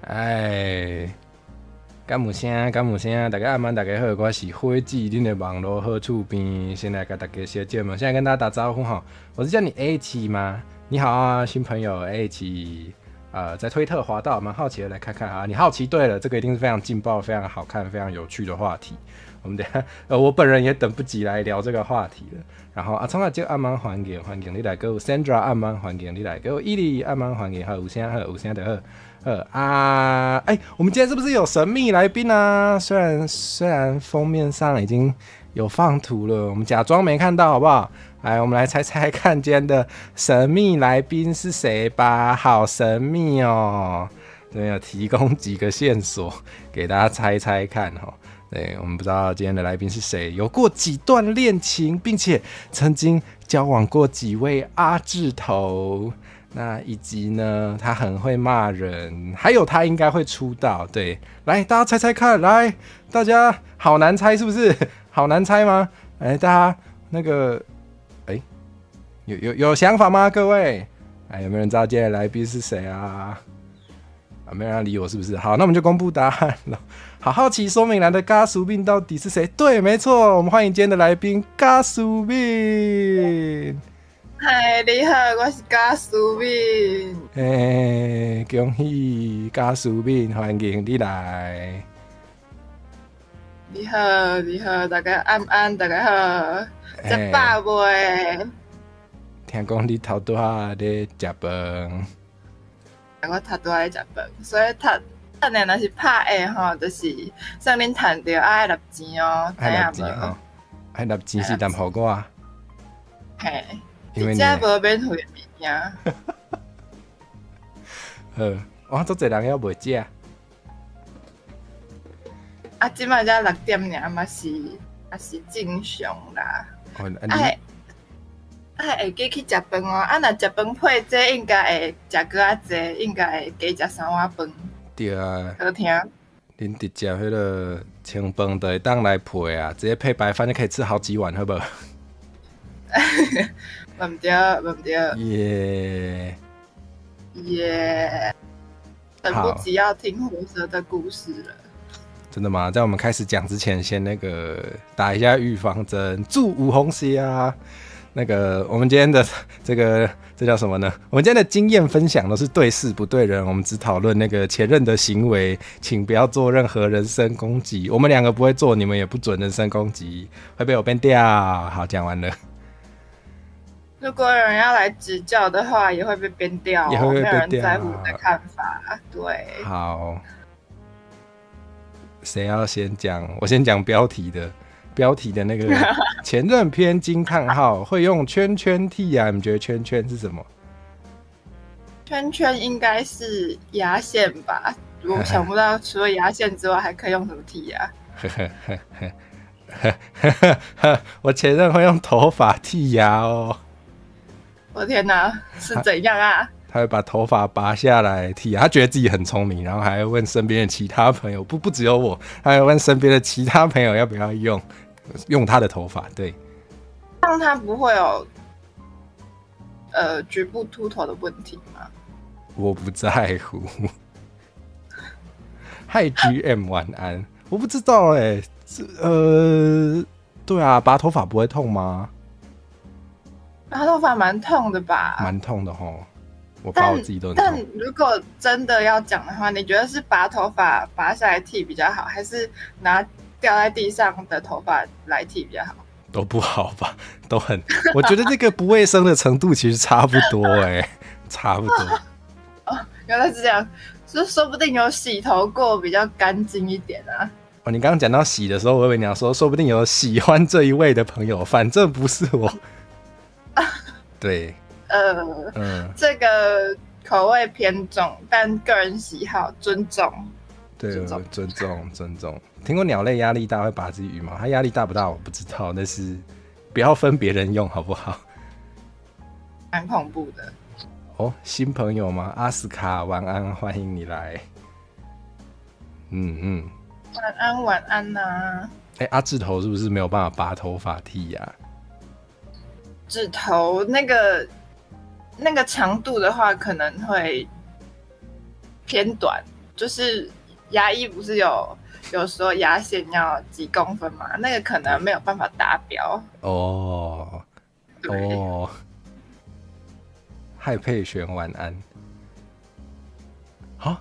哎，敢有声，敢有声，大家晚安，大家好，我是火鸡，恁的网络好厝边，先来跟大家小姐们，现在跟大家打招呼哈，我是叫你 A 七吗？你好啊，新朋友 A 七，在推特滑到，蛮好奇的，来看看啊，你好奇对了，这个一定是非常劲爆、非常好看、非常有趣的话题。我们等下，我本人也等不及来聊这个话题了。然后从叫暗安环境，你来给我 Sandra 暗安环境，你来给我伊利暗安环境，还有有声的好。我们今天是不是有神秘来宾啊？虽然封面上已经有放图了，我们假装没看到，好不好？来，我们来猜猜看今天的神秘来宾是谁吧。好神秘哦！这边有提供几个线索给大家猜猜看哈。对，我们不知道今天的来宾是谁，有过几段恋情，并且曾经交往过几位阿字头。那以及呢，他很会骂人，还有他应该会出道。对，来大家猜猜看，来大家好难猜是不是？好难猜吗？大家那个，有想法吗？各位，有没有人知道今天的来宾是谁啊？没有人理我是不是？好，那我们就公布答案了。好好奇说明栏的嘎苏病到底是谁？对，没错，我们欢迎今天的来宾嘎苏病。嗨，你好，我是加苏敏。恭喜加苏敏，欢迎你来。你好，你好，大家安安，大家好，食饱未？听讲你头拄仔咧食饭，我头拄仔咧食饭，所以等下若是拍的吼，就是算恁趁着爱纳钱哦，知影无？爱纳钱是淡互我。嘿。因为你无免费的物件。我足侪人还袂食。即摆才6点尔，嘛是正常啦。会记去食饭哦。若食饭配这，应该会食搁较济，应该会加食3碗饭。对啊。好听。恁直接迄个清饭就会当来配啊，直接配白饭就可以吃好几碗，好不好？忘不掉。耶！等不及要听火蛇的故事了。真的吗？在我们开始讲之前，先那个打一下预防针，祝五红鞋啊！那个我们今天的这叫什么呢？我们今天的经验分享都是对事不对人，我们只讨论那个前任的行为，请不要做任何人身攻击。我们两个不会做，你们也不准人身攻击，会被我编掉。好，讲完了。如果有人要来指教的话，也会被编掉，也会被编掉，没有人在乎你的看法。对，好，谁要先讲？我先讲标题的那个前任篇惊叹号，会用圈圈剔啊？你们觉得圈圈是什么？圈圈应该是牙线吧？我想不到除了牙线之外还可以用什么剔啊？我前任会用头发剔牙哦。我天哪，是怎样啊？他会把头发拔下来剃牙，他觉得自己很聪明，然后还会问身边的其他朋友，不只有我，他还问身边的其他朋友要不要用他的头发。对，让他不会有局部秃头的问题吗？我不在乎。嗨 GM 晚安，我不知道对啊，拔头发不会痛吗？拔头发蛮痛的吧？蛮痛的齁，我拔我自己都很痛。但如果真的要讲的话，你觉得是拔头发拔下来剃比较好，还是拿掉在地上的头发来剃比较好？都不好吧，都很，我觉得这个不卫生的程度其实差不多差不多。哦，原来是这样，说不定有洗头过比较干净一点啊。哦，你刚刚讲到洗的时候，我以为你要说，说不定有喜欢这一位的朋友，反正不是我。对，这个口味偏重，但个人喜好尊重。对，尊重。听过鸟类压力大会拔自己羽毛，它压力大不大我不知道，但是不要分别人用好不好？蛮恐怖的。哦，新朋友吗？阿斯卡，晚安，欢迎你来。晚安呐。阿志头是不是没有办法拔头发剃牙？指头那个长度的话，可能会偏短，就是牙医不是有说牙线要几公分嘛？那个可能没有办法达标。哦，害佩璇晚安。好，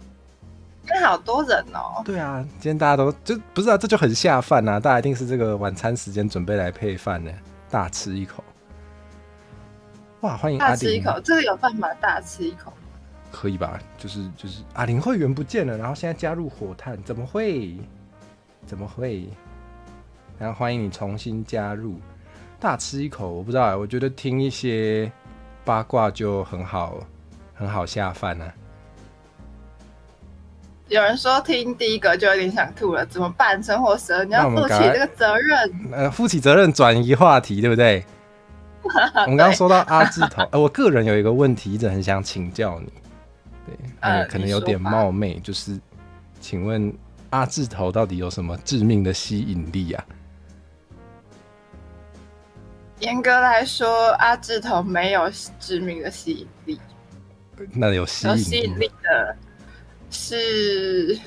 今天好多人哦。对啊，今天大家都就不是啊，这就很下饭啊！大家一定是这个晚餐时间准备来配饭呢，大吃一口。哇，欢迎阿玲。大吃一口，这个有办法大吃一口吗？可以吧？就是阿玲会员不见了，然后现在加入火炭，怎么会？然后欢迎你重新加入，大吃一口。我不知道，我觉得听一些八卦就很好下饭啊。有人说听第一个就有点想吐了，怎么办？陈火蛇，你要负起这个责任。负起责任，转移话题，对不对？我们刚刚说到阿字头，我个人有一个问题一直很想请教你，对，可能有点冒昧，就是请问阿字头到底有什么致命的吸引力啊？严格来说，阿字头没有致命的吸引力。那有吸引力的是，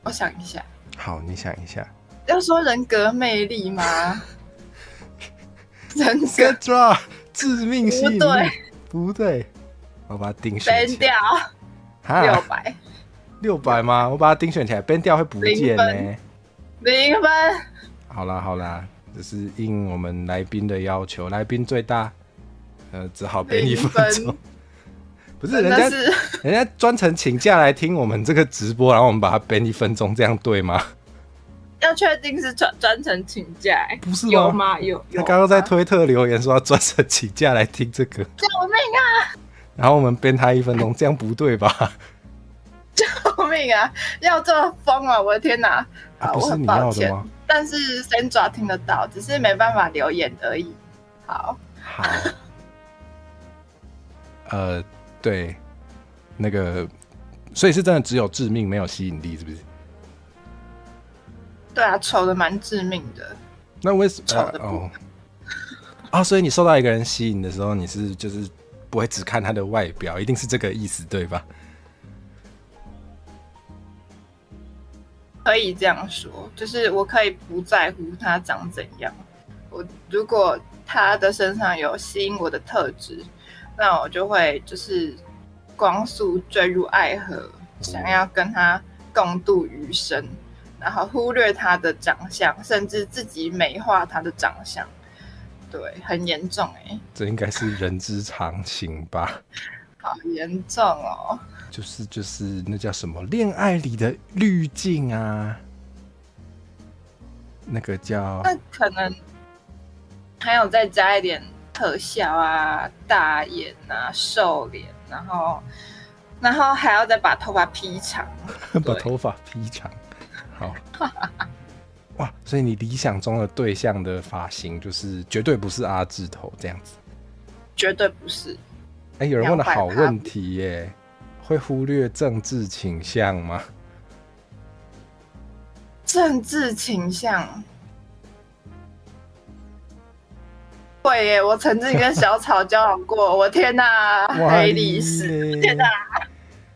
我想一下。好，你想一下。要说人格魅力吗？人格抓致命吸引力，不对，我把它钉选起来。ban 掉600吗？我把它钉选起来，ban 掉会不见呢。0分。好啦，这是应我们来宾的要求，来宾最大，只好ban1分钟。不是人家专程请假来听我们这个直播，然后我们把它ban 1分钟，这样对吗？要确定是专程请假，不是吗？有吗？有。他刚刚在推特留言说要专程请假来听这个，救命啊！然后我们编他1分钟，这样不对吧？救命啊！要这么疯啊！我的天哪！不是你要的吗？但是 Sandra 听得到，只是没办法留言而已。好，对，那个，所以是真的只有致命没有吸引力，是不是？对啊，丑的蛮致命的。那为什么？所以你受到一个人吸引的时候，你是就是不会只看他的外表，一定是这个意思，对吧？可以这样说，就是我可以不在乎他长怎样。如果他的身上有吸引我的特质，那我就会就是光速坠入爱河，想要跟他共度余生。然后忽略他的长相，甚至自己美化他的长相，对，很严重这应该是人之常情吧？好严重哦！就是那叫什么恋爱里的滤镜啊？那个叫……那可能还有再加一点特效啊，大眼啊，瘦脸，然后还要再把头发披长，把头发披长。好，哇！所以你理想中的对象的发型就是绝对不是阿字头这样子，绝对不是。有人问了好问题耶，会忽略政治倾向吗？政治倾向会耶，我曾经跟小草交往过，我天哪，黑历史，天哪，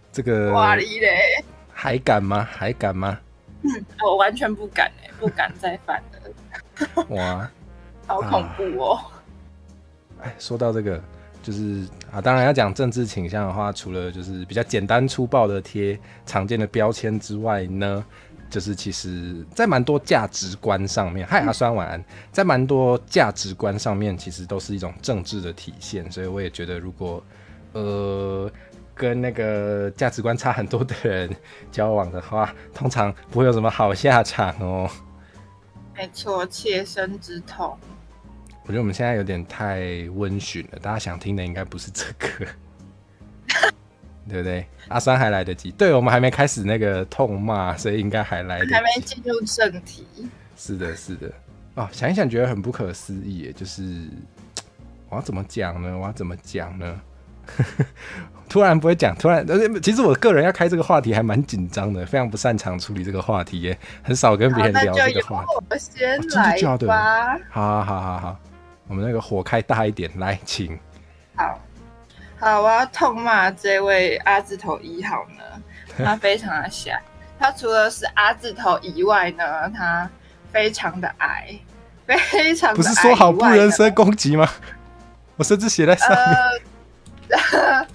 这个哇哩嘞，还敢吗？我完全不敢不敢再犯了。哇，好恐怖哦！说到这个，就是当然要讲政治倾向的话，除了就是比较简单粗暴的贴常见的标签之外呢，就是其实在蛮多价值观上面，嗨阿酸晚安，在蛮多价值观上面，其实都是一种政治的体现，所以我也觉得如果跟那个价值观差很多的人交往的话，通常不会有什么好下场哦。没错，切身之痛。我觉得我们现在有点太温驯了，大家想听的应该不是这个，对不对？阿酸还来得及，对，我们还没开始那个痛骂，所以应该还来得及，还没进入正题。是的，想一想觉得很不可思议耶，就是我要怎么讲呢？突然不会讲，其实我个人要开这个话题还蛮紧张的，非常不擅长处理这个话题耶，很少跟别人聊这个话题。我先来吧。好，我们那个火开大一点，来，请。好，我要痛骂这位阿字头1号呢，他非常的瞎。他除了是阿字头以外呢，他非常的矮，非常的矮。不是说好不人身攻击吗？我甚至写在上面。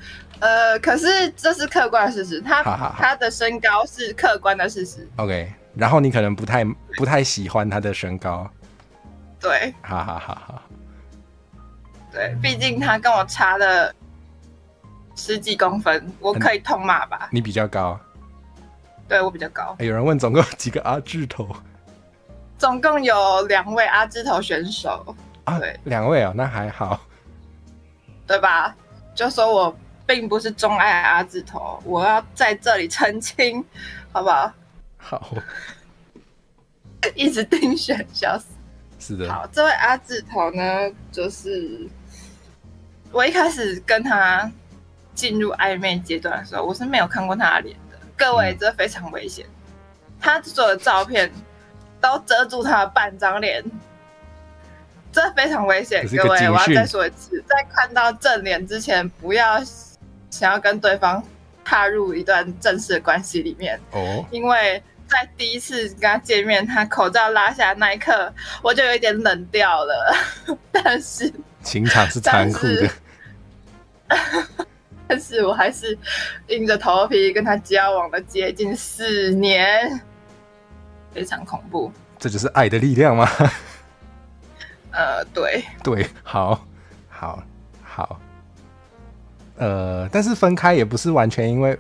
可是这是客观的事实，他的身高是客观的事实。OK， 然后你可能不太喜欢他的身高。对，好。对，毕竟他跟我差了10几公分，我可以痛骂吧？你比较高。对，我比较高。有人问总共几个阿字头？总共有2位阿字头选手。对，2位哦，那还好，对吧？就说我并不是钟爱阿字头，我要在这里澄清，好不好？好，一直定选，笑死。是的。好，这位阿字头呢，就是我一开始跟他进入暧昧阶段的时候，我是没有看过他的脸的。各位，这非常危险。他所有的照片都遮住他的半张脸，这非常危险。各位，我要再说一次，在看到正脸之前，不要想要跟对方踏入一段正式的关系里面。因为在第一次跟他见面，他口罩拉下那一刻，我就有一点冷掉了。但是情场是残酷的。但是我还是硬着头皮跟他交往了接近4年，非常恐怖。这就是爱的力量吗？对，好。但是分开也不是完全因为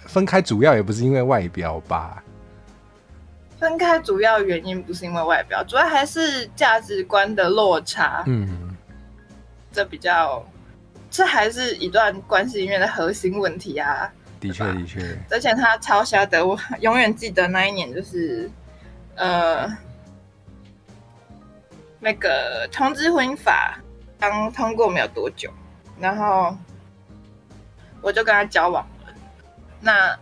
分开主要也不是因为外表吧？分开主要原因不是因为外表，主要还是价值观的落差。这还是一段关系里面的核心问题啊。的确。而且他超瞎的，我永远记得那一年就是那个同志婚姻法刚通过没有多久，然后我就跟他交往了。那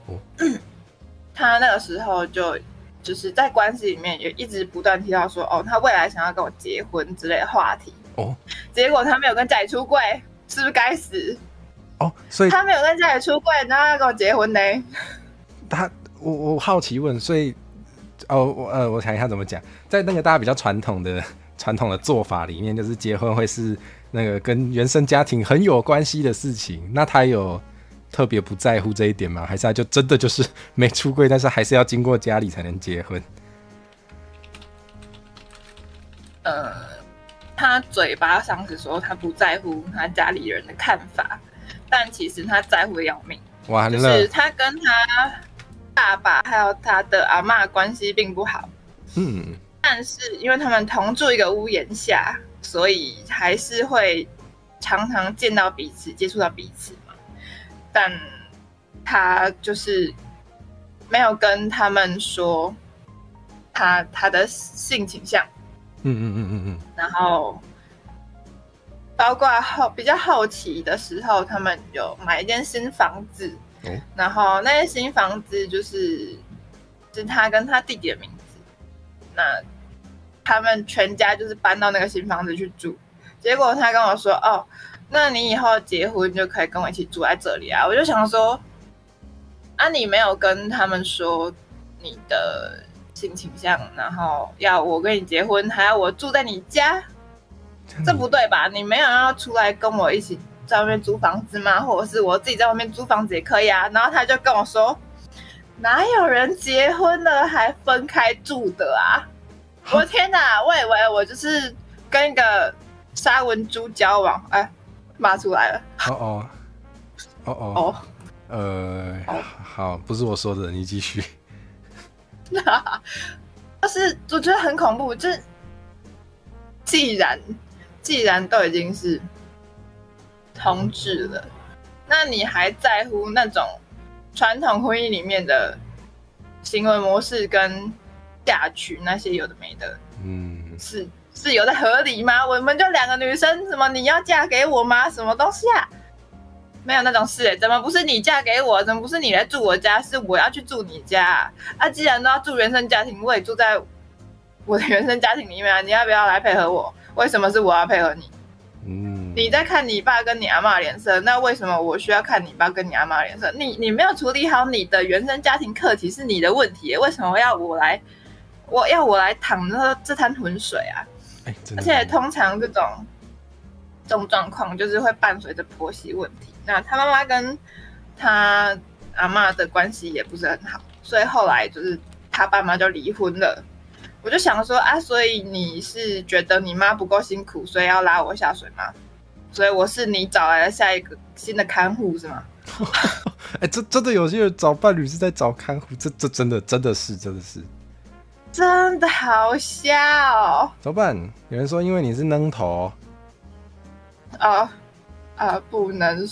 他那个时候就是在关系里面也一直不断提到说，他未来想要跟我结婚之类的话题。结果他没有跟家里出柜，是不是该死？所以他没有跟家里出柜，然后要跟我结婚呢？我好奇问，所以我想一下怎么讲，在那个大家比较传统的做法里面，就是结婚会是那个跟原生家庭很有关系的事情。那他有特别不在乎这一点吗？还是他就真的就是没出柜，但是还是要经过家里才能结婚？他嘴巴上是说他不在乎他家里人的看法，但其实他在乎的要命。完了，就是他跟他爸爸还有他的阿嬷关系并不好。但是因为他们同住一个屋檐下，所以还是会常常见到彼此，接触到彼此嘛。但他就是没有跟他们说他的性倾向。然后包括比较后期的时候，他们有买一间新房子。然后那间新房子就是他跟他弟弟的名字。那他们全家就是搬到那个新房子去住。结果他跟我说，那你以后结婚就可以跟我一起住在这里啊。我就想说，你没有跟他们说你的性倾向，然后要我跟你结婚，还要我住在你家，这不对吧？你没有要出来跟我一起在外面租房子吗？或者是我自己在外面租房子也可以啊。然后他就跟我说，哪有人结婚了还分开住的啊？我的天哪，我以为我就是跟一个沙文猪交往。骂出来了。好，不是我说的，你继续。但是我觉得很恐怖，就是既然都已经是同志了，那你还在乎那种传统婚姻里面的行为模式跟嫁娶那些有的没的？是有的合理吗？我们就2个女生，什么你要嫁给我吗？什么东西啊？没有那种事怎么不是你嫁给我？怎么不是你来住我家？是我要去住你家既然都要住原生家庭，我也住在我的原生家庭里面你要不要来配合我？为什么是我要配合你？你在看你爸跟你阿嬷脸色，那为什么我需要看你爸跟你阿嬷脸色？你没有处理好你的原生家庭课题是你的问题，为什么要我来淌这滩浑水啊？而且通常这种状况就是会伴随着婆媳问题。那他妈妈跟他阿嬷的关系也不是很好，所以后来就是他爸妈就离婚了。我就想说啊，所以你是觉得你妈不够辛苦，所以要拉我下水吗？所以我是你找来的下一个新的看护是吗？哎，这真的有些人找伴侣是在找看护，这真的是。真的好瞎哦！怎么办？有人说因为你是扔头。不能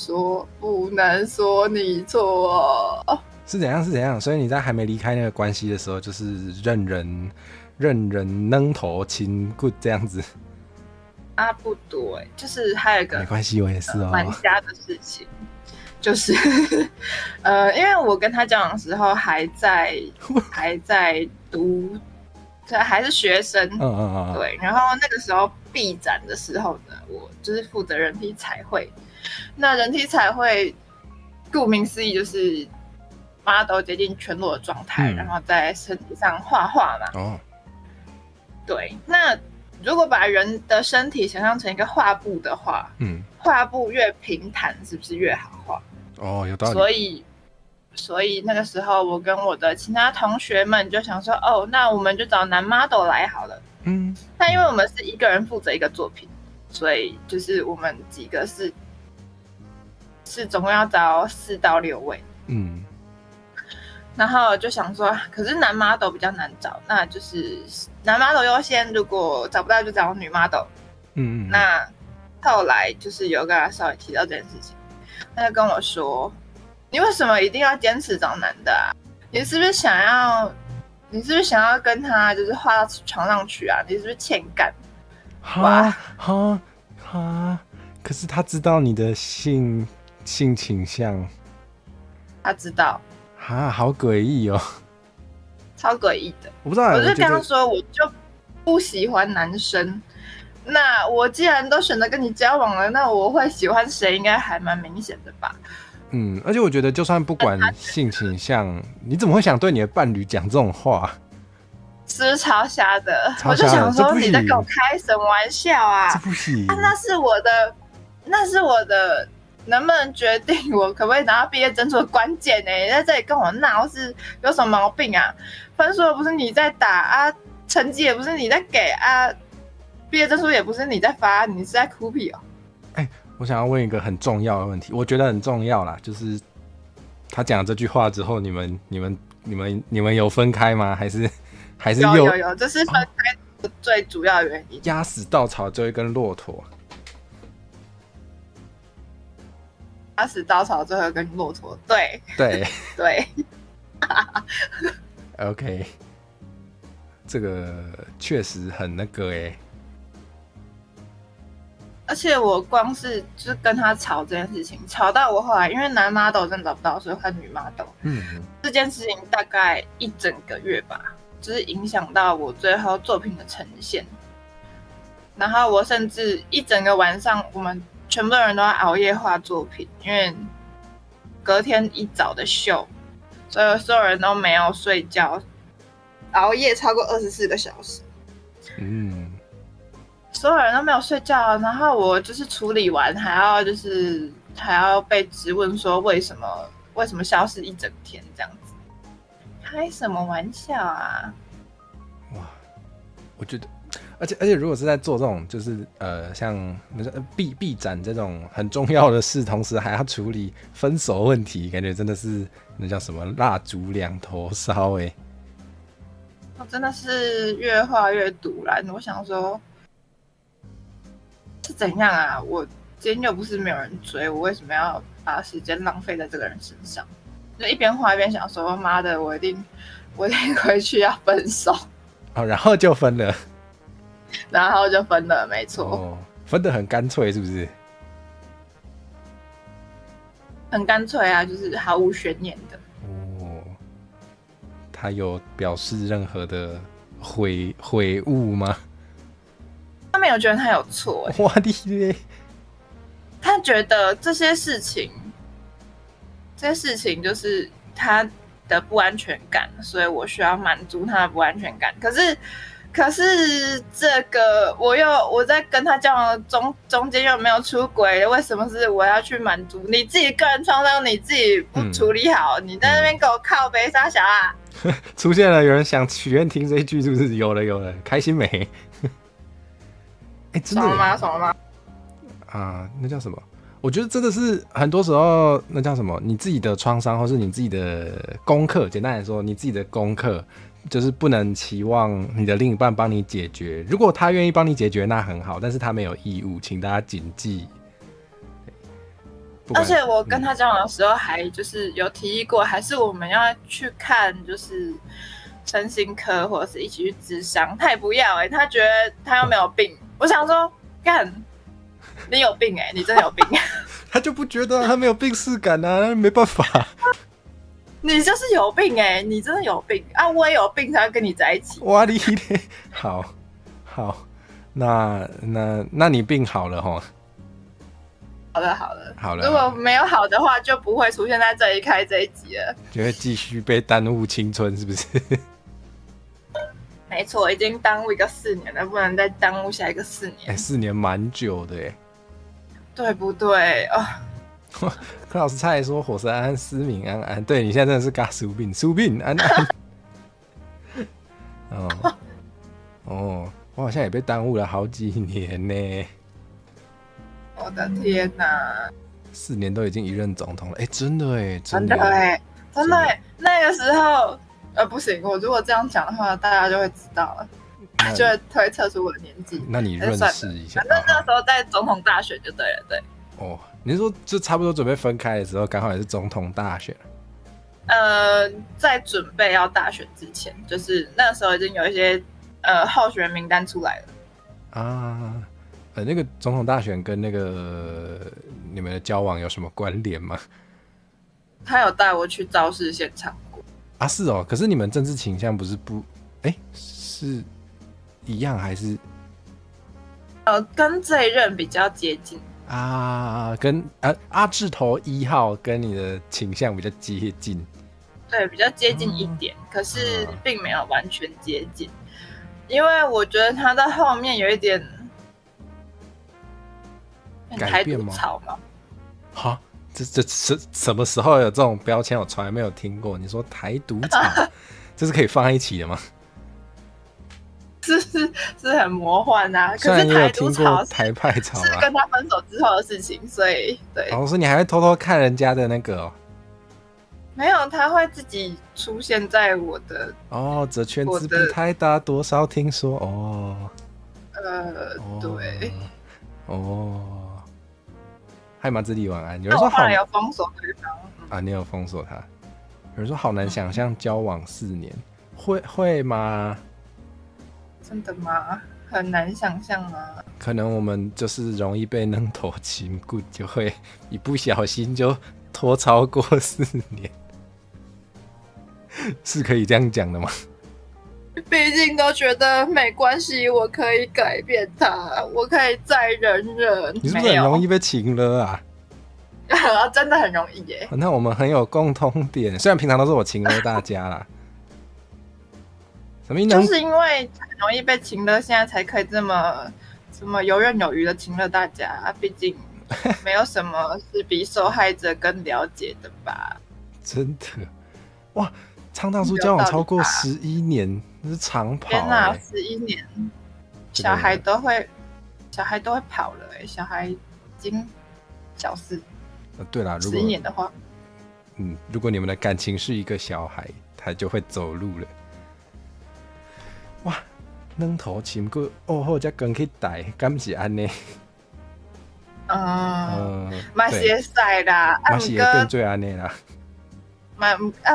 说你错。是怎样？所以你在还没离开那个关系的时候，就是任人扔头亲骨这样子。不对，就是还有一个没关系，我也是哦。蛮瞎的事情，就是因为我跟他交往的时候还在读，还是学生。对。然后那个时候毕展的时候呢，我就是负责人体彩绘。那人体彩绘顾名思义就是 model 接近全裸的状态，然后在身体上画画嘛。对。那如果把人的身体想象成一个画布的话，画布越平坦是不是越好画？有道理。所以那个时候我跟我的其他同学们就想说，那我们就找男 model 来好了。那因为我们是一个人负责一个作品，所以就是我们几个是总共要找4到6位。然后就想说，可是男 model 比较难找，那就是男 model 优先，如果找不到就找女 model。那后来就是有跟他稍微提到这件事情，他就跟我说，你为什么一定要坚持找男的啊？你是不是想要跟他就是画到床上去啊？你是不是欠干？可是他知道你的性倾向。他知道。好诡异哦。超诡异的。我不知道。我就跟他说，我就不喜欢男生。那我既然都选择跟你交往了，那我会喜欢谁应该还蛮明显的吧。而且我觉得就算不管性倾向，你怎么会想对你的伴侣讲这种话？是不是超瞎的？我就想说，你在跟我开什么玩笑啊？这不行。那是我的能不能决定我可不可以拿到毕业证书的关键呢？你在这里跟我闹是有什么毛病啊？分数又不是你在打啊，成绩也不是你在给啊，毕业证书也不是你在发，你是在哭屁哦？我想要问一个很重要的问题，我觉得很重要啦，就是他讲这句话之后，你们有分开吗？还是有，这是分开的最主要的原因。压死稻草最后一根骆驼。压死稻草最后一根骆驼，对。OK， 这个确实很那个而且我光是就是跟他吵这件事情，吵到我后来因为男 model 真的找不到，所以换女 model。这件事情大概1整个月吧，就是影响到我最后作品的呈现。然后我甚至一整个晚上，我们全部的人都在熬夜画作品，因为隔天一早的秀，所以所有人都没有睡觉，熬夜超过24个小时。所有人都没有睡觉，然后我就是处理完，还要被质问说为什么消失一整天这样子，开什么玩笑啊！哇，我觉得，而且如果是在做这种就是像毕展这种很重要的事，同时还要处理分手问题，感觉真的是那叫什么蜡烛两头烧我真的是越画越堵然。我想说。是怎样啊？我今天又不是没有人追，我为什么要把时间浪费在这个人身上？就一边画一边想说，妈的，我一定回去要分手。然后就分了。没错。分得很干脆，是不是？很干脆啊，就是毫无悬念的。他有表示任何的悔悟吗？他没有觉得他有错。哇，你嘞！觉得这些事情就是他的不安全感，所以我需要满足他的不安全感。可是这个我在跟他交往的中间又没有出轨，为什么是我要去满足你自己个人创伤？你自己不处理好，你在那边给我靠北撒小啊！出现了，有人想许愿听这一句，是不是？有了，开心没？真的爽了吗？爽了吗？啊，那叫什么？我觉得真的是很多时候，那叫什么？你自己的创伤，或是你自己的功课。简单来说，你自己的功课就是不能期望你的另一半帮你解决。如果他愿意帮你解决，那很好，但是他没有义务，请大家谨记。而且我跟他交往的时候，还就是有提议过，还是我们要去看就是身心科，或者是一起去咨商。他也不要他觉得他又没有病。我想说，干，你有病你真的有病。他就不觉得他没有病耻感啊，没办法。你就是有病你真的有病啊！我也有病才会跟你在一起。哇哩嘞，好，那你病好了齁？好了。如果没有好的话，就不会出现在这里开这一集了，就会继续被耽误青春，是不是？没错，已经耽误一个4年了，不能再耽误下一个4年。4年蛮久的对不对柯老师差点说火神安安、思敏安安，对你现在真的是嘎苏病安安。我好像也被耽误了好几年呢。我的天哪！4年都已经一任总统了，真的真的那个时候不行，我如果这样讲的话，大家就会知道了，就会推测出我的年纪。那你认识一下，反正那时候在总统大选就对了，对。你是说就差不多准备分开的时候，刚好也是总统大选？在准备要大选之前，就是那时候已经有一些候选人名单出来了啊。那个总统大选跟那个你们的交往有什么关联吗？他有带我去造势现场过啊，是可是你们政治倾向不是是一样还是？跟这一任比较接近啊，跟阿字头1号跟你的倾向比较接近，对，比较接近一点，可是并没有完全接近，因为我觉得他在后面有一点改变吗？草嘛？哈，这什么时候有这种标签？我从来没有听过。你说台独草，这是可以放在一起的吗？是很魔幻啊！可是台独草台派草是跟他分手之后的事情，所以对。所以你还会偷偷看人家的那个没有，他会自己出现在我的这圈子不太大，多少听说对海马之力晚安。有人说好，有封锁对方啊，你有封锁他。有人说好难想象交往4年，会吗？真的吗？很难想象吗？可能我们就是容易被扔头轻骨，就会一不小心就拖超过4年，是可以这样讲的吗？毕竟都觉得没关系，我可以改变他，我可以再忍忍。你是不是很容易被情了啊？真的很容易耶。那我们很有共通点，虽然平常都是我情了大家啦。什么？就是因为很容易被情了，现在才可以这么游刃有余的情了大家。毕竟没有什么是比受害者更了解的吧？真的哇！昌大叔交往超过11年，那是长跑。天哪，11年，小孩都会跑了小孩已经小4。对啦，如果11年的话，如果你们的感情是一个小孩，他就会走路了。哇，扔头深骨好才跟去带，敢是安尼？嘛是会使啦，嘛是会变做安尼啦。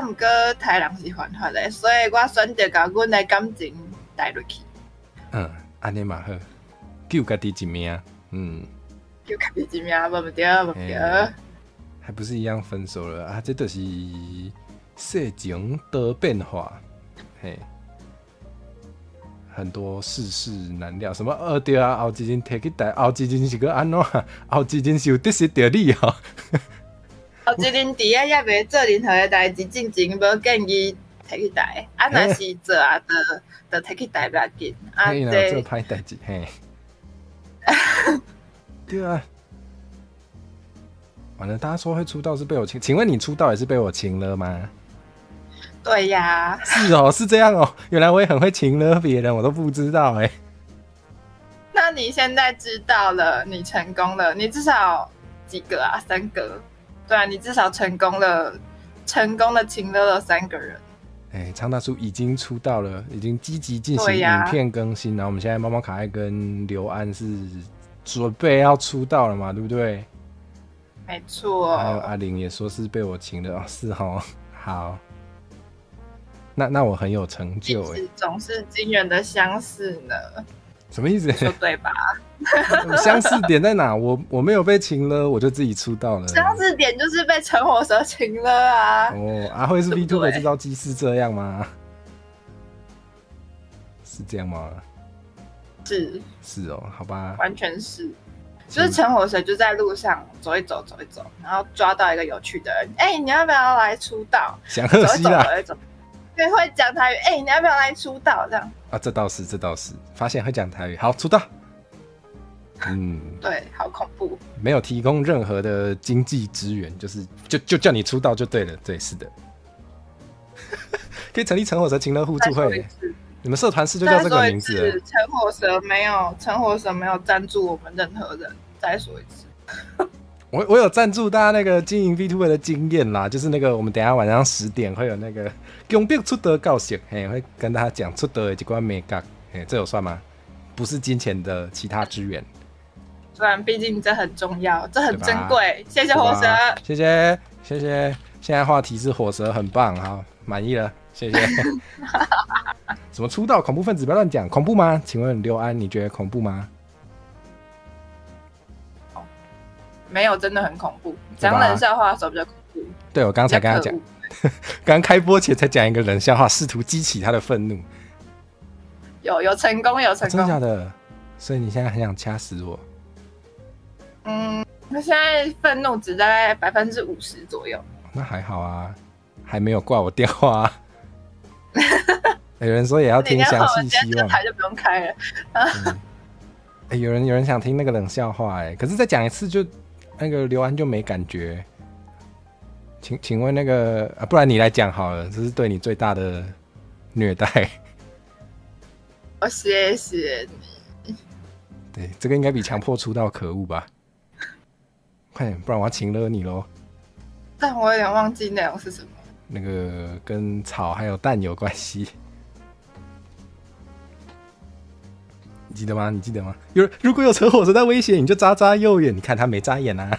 不过台人是犯法的，所以我选择把阮的感情带入去。安尼嘛好，救家己一命。救家己一命，无对。还不是一样分手了啊？这就是世情多变化，嘿。很多世事难料，什么对啊，后一阵摕去台，后一阵是个安怎，后一阵是有得失着你哦。后一阵伫啊也袂做任何的代志，进前无建议摕去台，啊若是做啊，就摕去台不要紧。可以啦，做歹代志嘿。对啊。完了，大家说会出道是被我请，请问你出道也是被我请了吗？对呀。是哦，是这样哦。原来我也很会请了别人，我都不知道哎。那你现在知道了，你成功了，你至少几个啊？3个。对啊，你至少成功的请了3个人。哎，昌大叔已经出道了，已经积极进行影片更新，然后我们现在猫猫可爱跟刘安是准备要出道了嘛，对不对？没错。还有阿玲也说是被我请的哦，是哦，好。那我很有成就哎，总是惊人的相似呢。什么意思？说对吧？相似点在哪？我没有被请了，我就自己出道了。相似点就是被陈火蛇请了啊！哦，阿辉是 VTuber 制造机是这样吗？是这样吗？是哦，好吧，完全是。就是陈火蛇就在路上走一走，然后抓到一个有趣的人，哎，你要不要来出道？想贺西啦。对，会讲台语，哎，你要不要来出道？这样啊，这倒是，发现会讲台语，好出道。对，好恐怖。没有提供任何的经济支援，就叫你出道就对了，对，是的。可以成立陈火蛇情乐互助会，你们社团是就叫这个名字了。陈火蛇没有赞助我们任何人，再说一次。我有赞助大家那个经营 VTuber 的经验啦，就是那个我们等一下晚上10点会有那个公必出道教室，会跟大家讲出道的几关美感，这有算吗？不是金钱的其他资源，虽然毕竟这很重要，这很珍贵。谢谢火蛇，谢谢。现在话题是火蛇很棒，好，满意了，谢谢。什么出道恐怖分子不要乱讲，恐怖吗？请问刘安，你觉得恐怖吗？没有，真的很恐怖。讲冷笑话的时候比较恐怖。对，我刚才跟他讲，刚开播前才讲一个冷笑话，试图激起他的愤怒。有成功，真的假的？所以你现在很想掐死我？那现在愤怒值大概50%左右。那还好啊，还没有挂我电话啊。有人说也要听详细希望，台就不用开了。有人想听那个冷笑话，可是再讲一次就那个刘安就没感觉。请问那个不然你来讲好了，这是对你最大的虐待。谢谢你。对，这个应该比强迫出道可恶吧？快点，不然我要请了你咯。但我有点忘记内容是什么。那个跟草还有蛋有关系。你记得吗？如果有车火车在威胁，你就眨右眼。你看他没眨眼啊。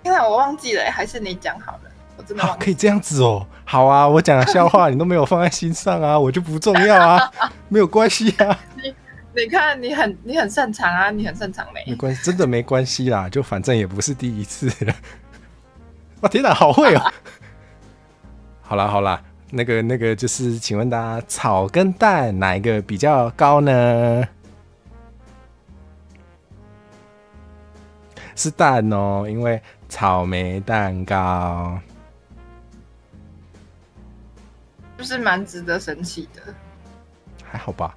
因为我忘记了，还是你讲好了。我真的忘记。可以这样子哦。好啊，我讲的笑话你都没有放在心上啊，我就不重要啊，没有关系啊。你看你很擅长啊，你很擅长没关系，真的没关系啦，就反正也不是第一次了。哇，天哪，好会哦！好啦，那个就是，请问大家，草跟蛋哪一个比较高呢？是蛋哦，因为草莓蛋糕就是蛮值得生气的。还好吧，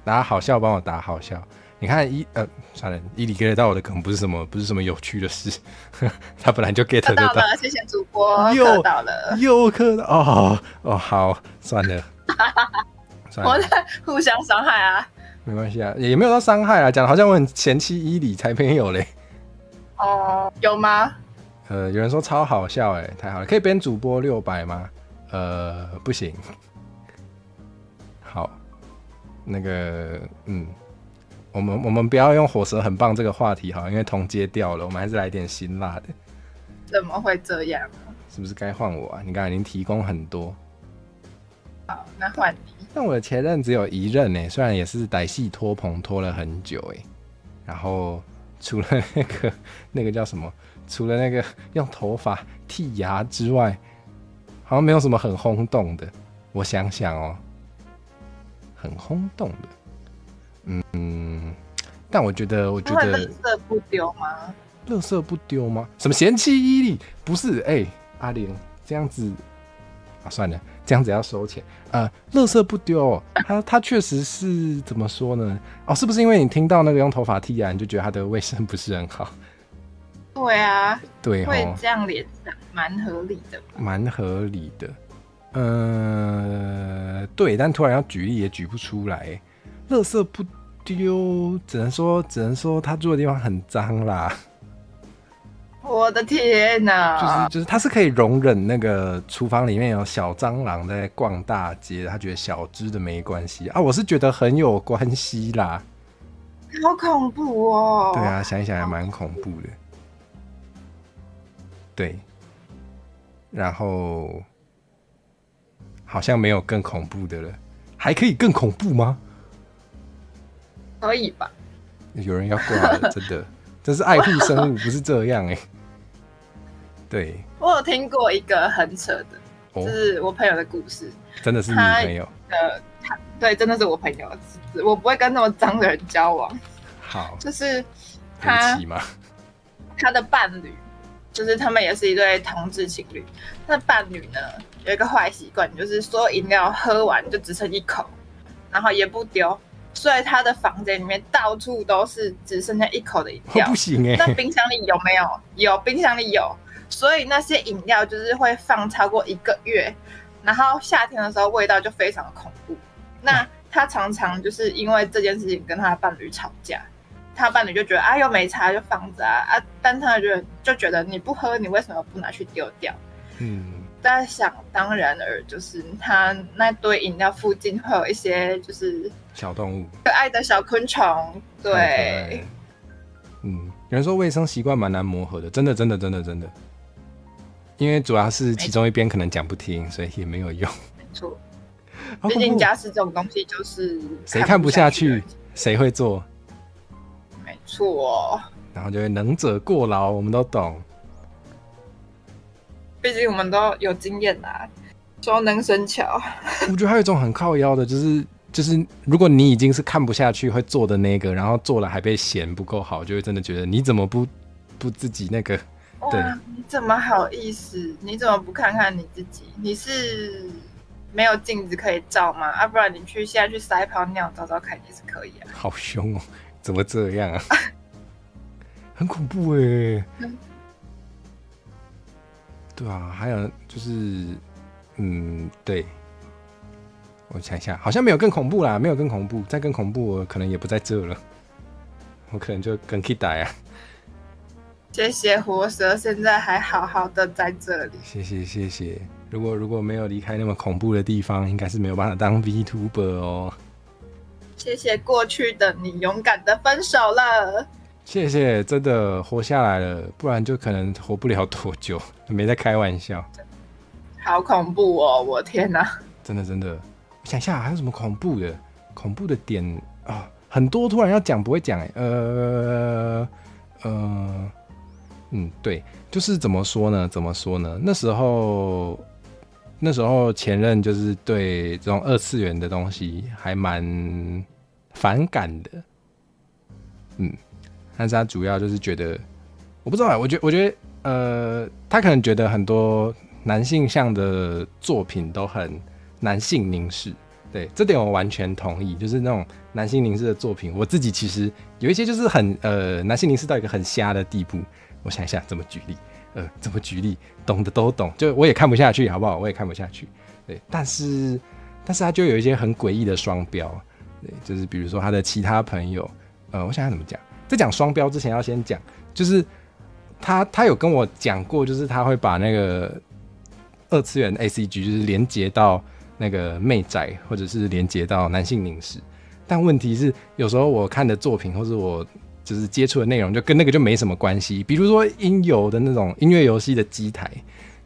大家好笑帮我打好笑。你看算了，伊里 get 到我的梗不是什么有趣的事，他本来就 get 得到了。谢谢主播，磕到了，又磕到哦，好，算了，我在互相伤害啊，没关系啊，也没有到伤害啊，讲的好像我很嫌弃伊里，才没有嘞。哦，有吗？有人说超好笑，太好了，可以编主播600吗？不行。好，那个我们不要用火蛇很棒这个话题好，因为同阶掉了，我们还是来点辛辣的。怎么会这样啊？是不是该换我啊？你刚才已经提供很多。好，那换你。但我的前任只有1任虽然也是歹戏拖棚拖了很久然后除了那个叫什么，除了那个用头发剃牙之外，好像没有什么很轰动的。我想想很轰动的。但我觉得，他们垃圾不丢吗？垃圾不丢吗？什么嫌弃伊利？不是，阿玲这样子啊，算了，这样子要收钱。垃圾不丢，他确实是怎么说呢？是不是因为你听到那个用头发剃啊，你就觉得他的卫生不是很好？对啊，对，会这样联想，蛮合理的。蛮合理的。对，但突然要举例也举不出来。垃圾不丢，只能说他住的地方很脏啦。我的天哪！就是他是可以容忍那个厨房里面有小蟑螂在逛大街，他觉得小只的没关系啊。我是觉得很有关系啦。好恐怖哦！对啊，想一想还蛮恐怖的。对，然后好像没有更恐怖的了，还可以更恐怖吗？可以吧？有人要挂了，真的，这是爱护生物，不是这样对，我有听过一个很扯的，就是我朋友的故事。真的是你朋友？对，真的是我朋友。我不会跟那么脏的人交往。好，就是他的伴侣，就是他们也是一对同志情侣。他的伴侣呢有一个坏习惯，就是所有饮料喝完就只剩一口，然后也不丢，所以他的房间里面到处都是只剩下一口的饮料。不行那冰箱里有没有？有，冰箱里有。所以那些饮料就是会放超过1个月，然后夏天的时候味道就非常的恐怖。那他常常就是因为这件事情跟他的伴侣吵架，他伴侣就觉得又没差就放着但他就觉得你不喝，你为什么不拿去丢掉？但想当然尔，就是他那堆饮料附近会有一些就是小动物，可爱的小昆虫。对，有人说卫生习惯蛮难磨合的，真的。因为主要是其中一边可能讲不听，所以也没有用。没错，毕竟家事这种东西就是谁看不下去，谁会做。没错，然后就会能者过劳，我们都懂。毕竟我们都有经验啦，熟能生巧。我觉得还有一种很靠腰的，就是如果你已经是看不下去会做的那个，然后做了还被嫌不够好，就会真的觉得你怎么不自己那个。对，你怎么好意思？你怎么不看看你自己？你是没有镜子可以照吗？不然你现在去撒一泡尿照照看也是可以啊。好凶哦，怎么这样啊？很恐怖对啊，还有就是，对，我想一下，好像没有更恐怖啦，没有更恐怖，再更恐怖我可能也不在这了，我可能就跟 Kida 谢谢活蛇，现在还好好的在这里。谢谢。如果没有离开那么恐怖的地方，应该是没有办法当 VTuber 哦。谢谢过去的你，勇敢的分手了。谢谢，真的活下来了，不然就可能活不了多久。没在开玩笑。好恐怖哦！我天哪！真的，想一下还有什么恐怖的点很多，突然要讲不会讲对，就是怎么说呢？那时候前任就是对这种2次元的东西还蛮反感的，但是他主要就是觉得，我不知道，我觉得他可能觉得很多男性向的作品都很男性凝视，对，这点我完全同意，就是那种男性凝视的作品，我自己其实有一些就是很男性凝视到一个很瞎的地步。我想一下怎么举例，懂的都懂，就我也看不下去，好不好？我也看不下去，对，但是他就有一些很诡异的双标，对，就是比如说他的其他朋友，我想想怎么讲，在讲双标之前要先讲，就是他有跟我讲过，就是他会把那个2次元 ACG 就是连接到那个妹宅，或者是连接到男性凝视，但问题是有时候我看的作品或是我就是接触的内容就跟那个就没什么关系，比如说音游的那种音乐游戏的机台，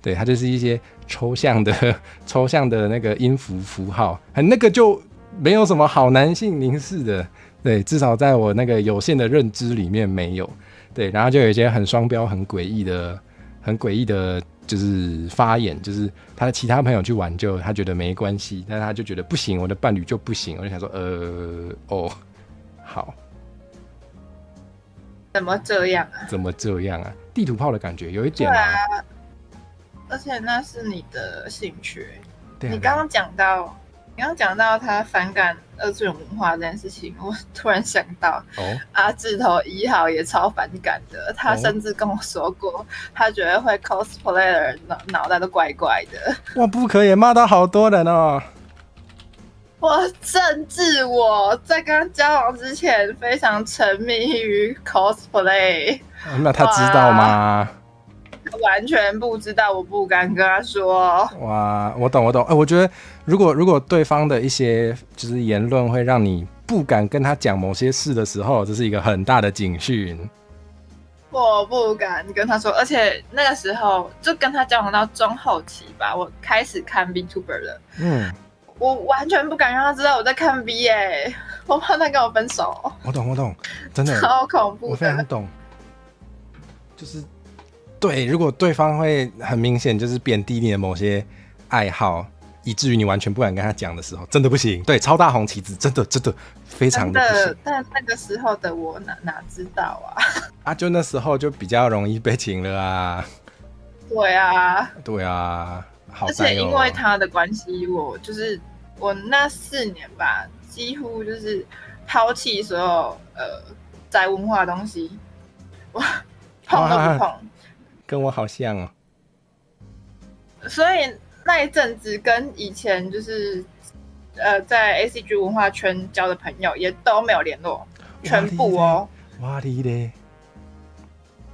对，它就是一些抽象的那个音符符号，那个就没有什么好男性凝视的，对，至少在我那个有限的认知里面没有，对，然后就有一些很双标、很诡异的，就就是发言，就是他的其他朋友去玩就他觉得没关系，但是他就觉得不行，我的伴侣就不行。我就想说，哦，好，怎么这样啊？怎么这样啊？地图炮的感觉有一点对啊，而且那是你的兴趣。对啊，你刚刚讲到他反感二次元文化这件事情，我突然想到，阿志头1号也超反感的。他甚至跟我说过，他觉得会 cosplay 的人脑袋都怪怪的。哇，不可以骂到好多人哦！甚至我在跟他交往之前非常沉迷于 cosplay。那他知道吗？完全不知道，我不敢跟他说。哇，我懂。我觉得如果对方的一些就是言论会让你不敢跟他讲某些事的时候，这是一个很大的警讯。我不敢跟他说，而且那个时候就跟他交往到中后期吧，我开始看 VTuber 了。我完全不敢让他知道我在看 V 耶，我怕他跟我分手。我懂，真的超恐怖的，我非常懂。就是对，如果对方会很明显就是贬低你的某些爱好，以至于你完全不敢跟他讲的时候，真的不行。对，超大红旗子，真的非常的不行。但那个时候的我哪知道啊？就那时候就比较容易被请了啊。对啊。好，而且因为他的关系，我那4年吧，几乎就是抛弃所有宅文化的东西，我碰都不碰。跟我好像哦。所以那一阵子跟以前就是在 ACG 文化圈交的朋友也都没有联络，全部哦。哇哩嘞！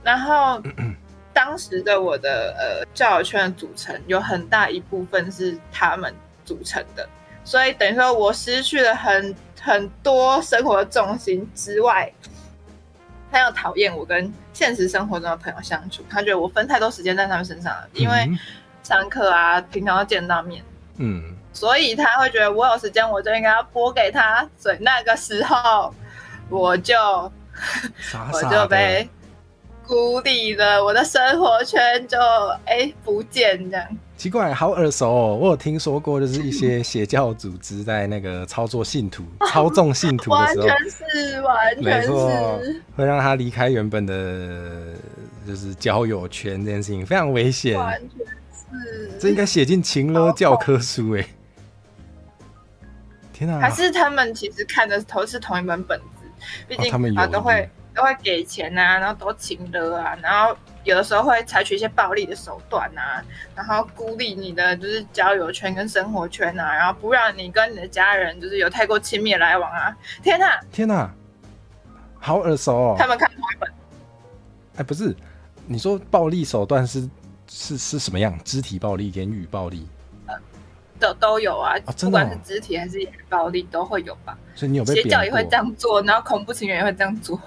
然后当时的我的交友圈的组成有很大一部分是他们组成的，所以等于说我失去了很多生活的重心之外，他又讨厌我跟现实生活中的朋友相处，他觉得我分太多时间在他们身上了，因为上课啊，平常都见到面，所以他会觉得我有时间我就应该要拨给他，所以那个时候我就被孤立了，我的生活圈就不见这样。奇怪，好耳熟哦！我有听说过，就是一些邪教组织在那个操作信徒、操纵信徒的时候，完全是，会让他离开原本的，就是交友圈这件事情非常危险，完全是。这应该写进情勒教科书哎！天哪！还是他们其实看的都是同一本本子，毕竟他们都会给钱啊，然后都情勒啊，然后有的时候会采取一些暴力的手段啊，然后孤立你的就是交友圈跟生活圈啊，然后不让你跟你的家人就是有太过亲密的来往啊。天哪，好耳熟哦！他们看同一本。不是，你说暴力手段是什么样？肢体暴力、言语暴力？都有啊，真的哦，不管是肢体还是言语暴力都会有吧。所以你有被邪教也会这样做，然后恐怖情人也会这样做。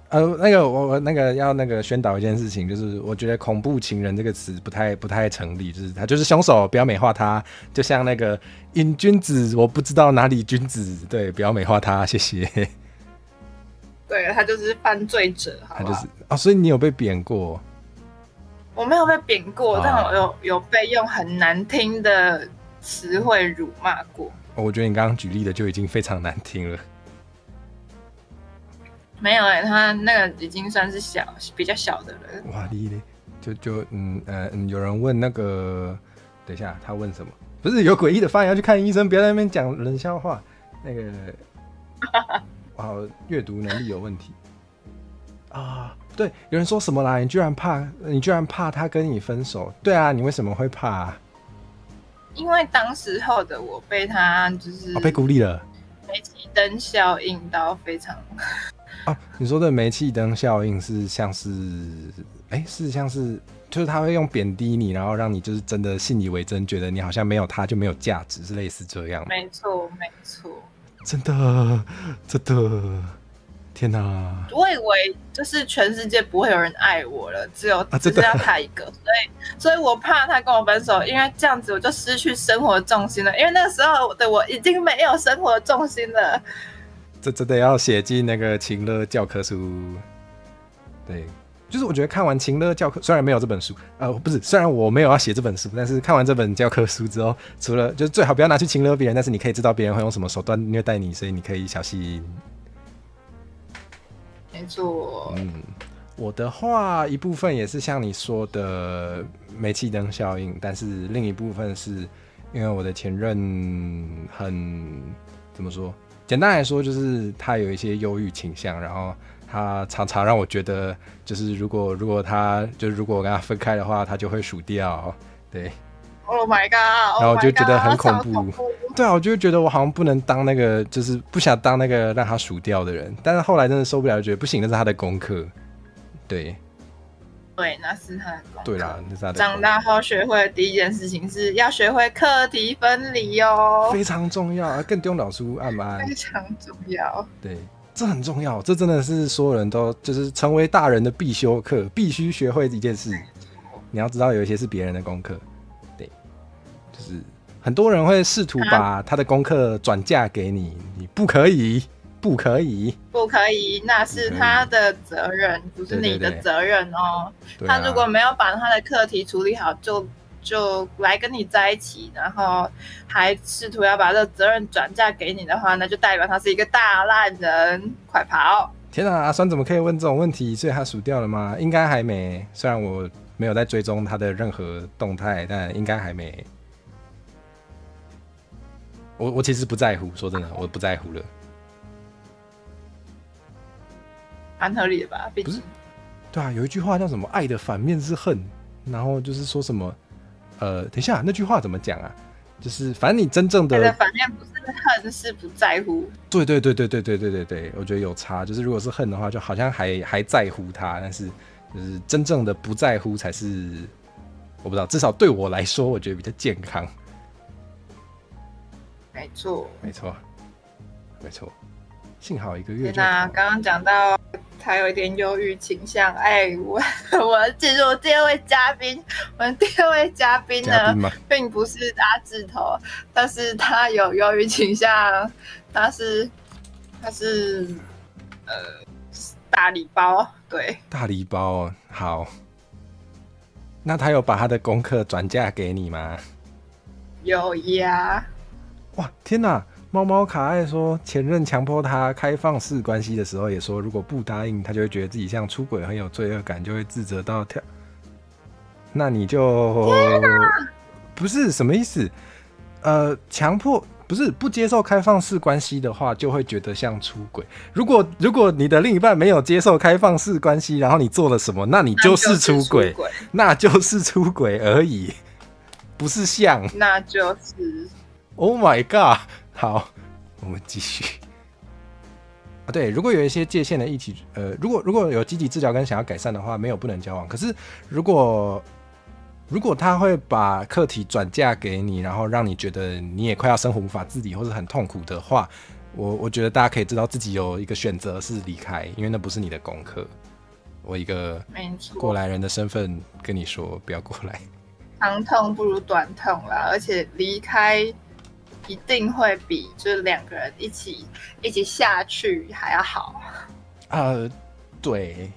我要宣导一件事情，就是我觉得恐怖情人这个词不太成立，就是他就是凶手，不要美化他，就像那个瘾君子，我不知道哪里君子，对，不要美化他，谢谢。对，他就是犯罪者，好不好？他就是所以你有被贬过？我没有被贬过，但我有被用很难听的词汇辱骂过。我觉得你刚刚举例的就已经非常难听了。没有他那个已经算是比较小的了。哇哩嘞，有人问那个，等一下他问什么？不是有诡异的发言要去看医生，不要在那边讲冷笑话。那个，阅读能力有问题啊。对，有人说什么啦？你居然怕他跟你分手？对啊，你为什么会怕啊？因为当时候的我被他就是被孤立了，煤气灯效应到非常。你说的煤气灯效应是像是就是他会用贬低你，然后让你就是真的信以为真，觉得你好像没有他就没有价值，是类似这样。没错，真的，天哪！我以为就是全世界不会有人爱我了，只要他一个，所以我怕他跟我分手，因为这样子我就失去生活重心了。因为那个时候的我已经没有生活重心了。这真的要写进那个情勒教科书。对，就是我觉得看完情勒教科，虽然没有这本书，不是，虽然我没有要写这本书，但是看完这本教科书之后，除了就是最好不要拿去情勒别人，但是你可以知道别人会用什么手段虐待你，所以你可以小心。没错。我的话一部分也是像你说的煤气灯效应，但是另一部分是因为我的前任很怎么说？简单来说就是他有一些忧郁倾向，然后他常常让我觉得，就是如果我跟他分开的话，他就会数掉，对。Oh my god！ 然后我就觉得很恐怖。恐怖对啊，我就觉得我好像不能当那个，就是不想当那个让他数掉的人。但是后来真的受不了，觉得不行，那是他的功课。对，那是他的功课。对啦，那是他的功课。长大后学会的第一件事情是要学会课题分离哦，非常重要，更丢老书按不按？非常重要。对，这很重要，这真的是所有人都就是成为大人的必修课，必须学会一件事。你要知道，有一些是别人的功课，对，就是很多人会试图把他的功课转嫁给你，你不可以。不可以，那是他的责任，不是你的责任哦。对对对，他如果没有把他的课题处理好，就来跟你在一起，然后还试图要把这个责任转嫁给你的话，那就代表他是一个大烂人，快跑！天啊，阿酸怎么可以问这种问题？所以他数掉了吗？应该还没，虽然我没有在追踪他的任何动态，但应该还没。我其实不在乎，说真的，我不在乎了。蛮合理的吧？不是，对啊，有一句话叫什么“爱的反面是恨”，然后就是说什么，等一下那句话怎么讲啊？就是反正你真正的爱的反面不是恨，是不在乎。对，我觉得有差。就是如果是恨的话，就好像还在乎他，但是就是真正的不在乎才是，我不知道，至少对我来说，我觉得比较健康。没错。幸好一个月就。那刚刚讲到他有一点忧郁倾向，我进入第二位嘉宾。我们第二位嘉宾呢，并不是大字头，但是他有忧郁倾向，他是大礼包，对，大礼包，好。那他有把他的功课转嫁给你吗？有呀。哇，天哪！猫猫卡爱说，前任强迫他开放式关系的时候，也说如果不答应，他就会觉得自己像出轨，很有罪恶感，就会自责到跳。那你就不是什么意思？强迫不是不接受开放式关系的话，就会觉得像出轨。如果你的另一半没有接受开放式关系，然后你做了什么，那你就是出轨，那就是出轨而已，不是像，那就是。Oh my god！ 好，我们继续。对，如果有一些界限的议题，如果有积极治疗跟想要改善的话，没有不能交往。可是如果他会把课题转嫁给你，然后让你觉得你也快要生活无法自理或是很痛苦的话，我觉得大家可以知道自己有一个选择是离开，因为那不是你的功课。我一个过来人的身份跟你说，不要过来。长痛不如短痛啦，而且离开一定会比就是两个人一起下去还要好。对，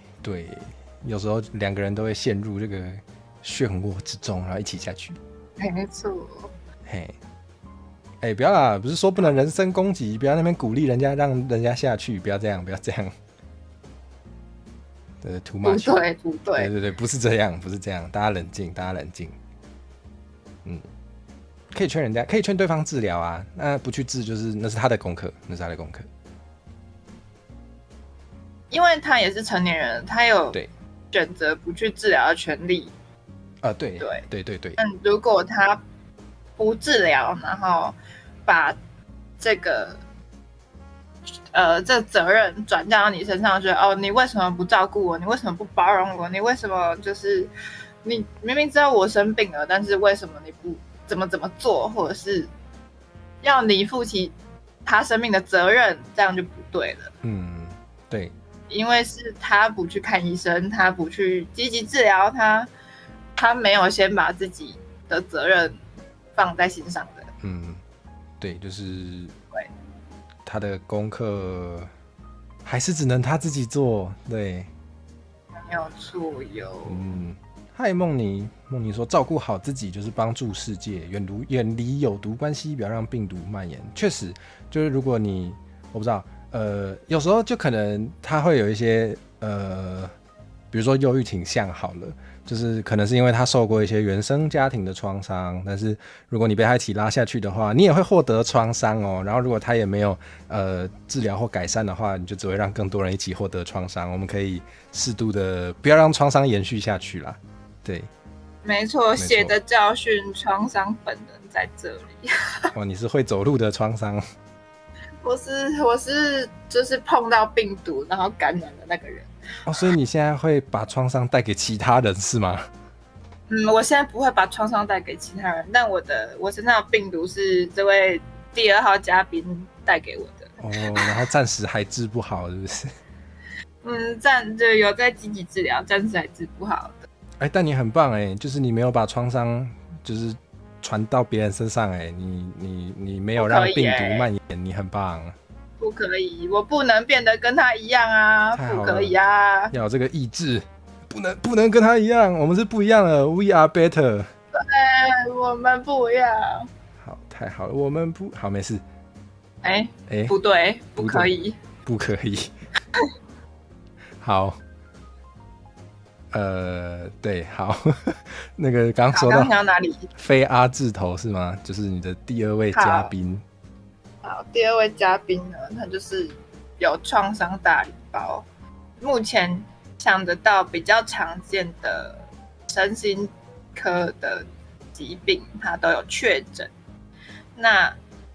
有时候两个人都会陷入这个漩涡之中，然后一起下去。没错。嘿，不要啦，不是说不能人身攻击，不要那边鼓励人家让人家下去，不要这样。too much。不对，对，不是这样，大家冷静。可以劝人家，可以劝对方治疗啊。那不去治，那是他的功课，因为他也是成年人，他有选择不去治疗的权利。对。如果他不治疗，然后把这个这责任转嫁到你身上，觉得你为什么不照顾我？你为什么不包容我？你为什么就是你明明知道我生病了，但是为什么你不怎么做，或者是要你负起他生命的责任，这样就不对了。对，因为是他不去看医生，他不去积极治疗，他没有先把自己的责任放在心上的。对，就是他的功课还是只能他自己做。对，没有错哟。嗨，梦妮说照顾好自己就是帮助世界，远离有毒关系，不要让病毒蔓延。确实，就是如果你我不知道，有时候就可能他会有一些比如说忧郁倾向好了，就是可能是因为他受过一些原生家庭的创伤，但是如果你被他一起拉下去的话，你也会获得创伤哦。然后如果他也没有治疗或改善的话，你就只会让更多人一起获得创伤。我们可以适度的不要让创伤延续下去啦。对，没错，血的教训，创伤本人在这里。哦，你是会走路的创伤。我是就是碰到病毒然后感染的那个人。哦，所以你现在会把创伤带给其他人是吗？我现在不会把创伤带给其他人，但我身上的病毒是这位第2号嘉宾带给我的。哦，然后暂时还治不好，是不是？就有在积极治疗，暂时还治不好的。但你很棒哎，就是你没有把创伤就是传到别人身上哎，你没有让病毒蔓延，你很棒。不可以，我不能变得跟他一样啊！不可以啊！要有这个意志，不能跟他一样，我们是不一样的 ，We are better。对，我们不一样。好，太好了，我们不好，没事。不对，不可以，不可以。好。对，好，那个刚说到哪里？非阿字头是吗？就是你的第2位嘉宾。好，第2位嘉宾呢，他就是有创伤大礼包。目前想得到比较常见的身心科的疾病，他都有确诊。那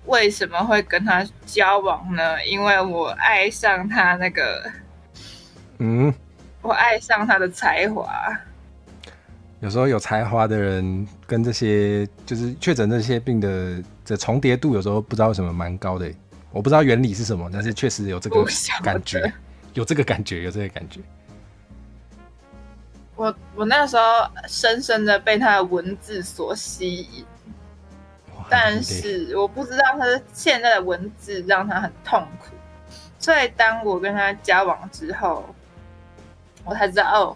为什么会跟他交往呢？因为我爱上他那个，我爱上他的才华。有时候有才华的人跟这些就是确诊这些病的重叠度，有时候不知道为什么蛮高的。我不知道原理是什么，但是确实有这个感觉，有这个感觉。我那时候深深的被他的文字所吸引，但是我不知道他现在的文字让他很痛苦，所以当我跟他交往之后，我才知道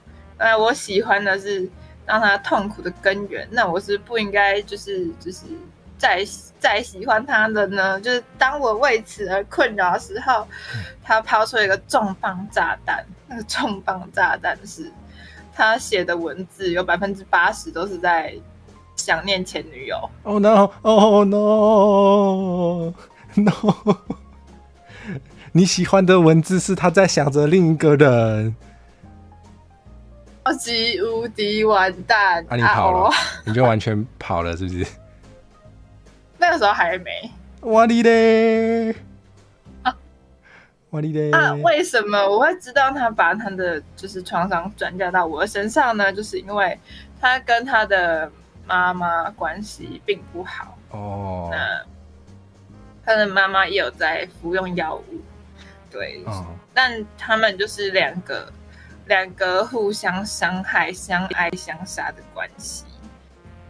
我喜欢的是让他痛苦的根源，那我是不应该就是再喜欢他的呢？就是当我为此而困扰的时候，他抛出一个重磅炸弹。那个重磅炸弹是他写的文字有80%都是在想念前女友。Oh no! Oh no! No! 你喜欢的文字是他在想着另一个人。超级无敌完蛋！你跑了，你就完全跑了，是不是？那个时候还没。哇哩嘞！哇哩嘞！为什么我会知道他把他的就是创伤转嫁到我的身上呢？就是因为他跟他的妈妈关系并不好。哦。那他的妈妈也有在服用药物，对。但他们就是两个互相伤害、相爱相杀的关系。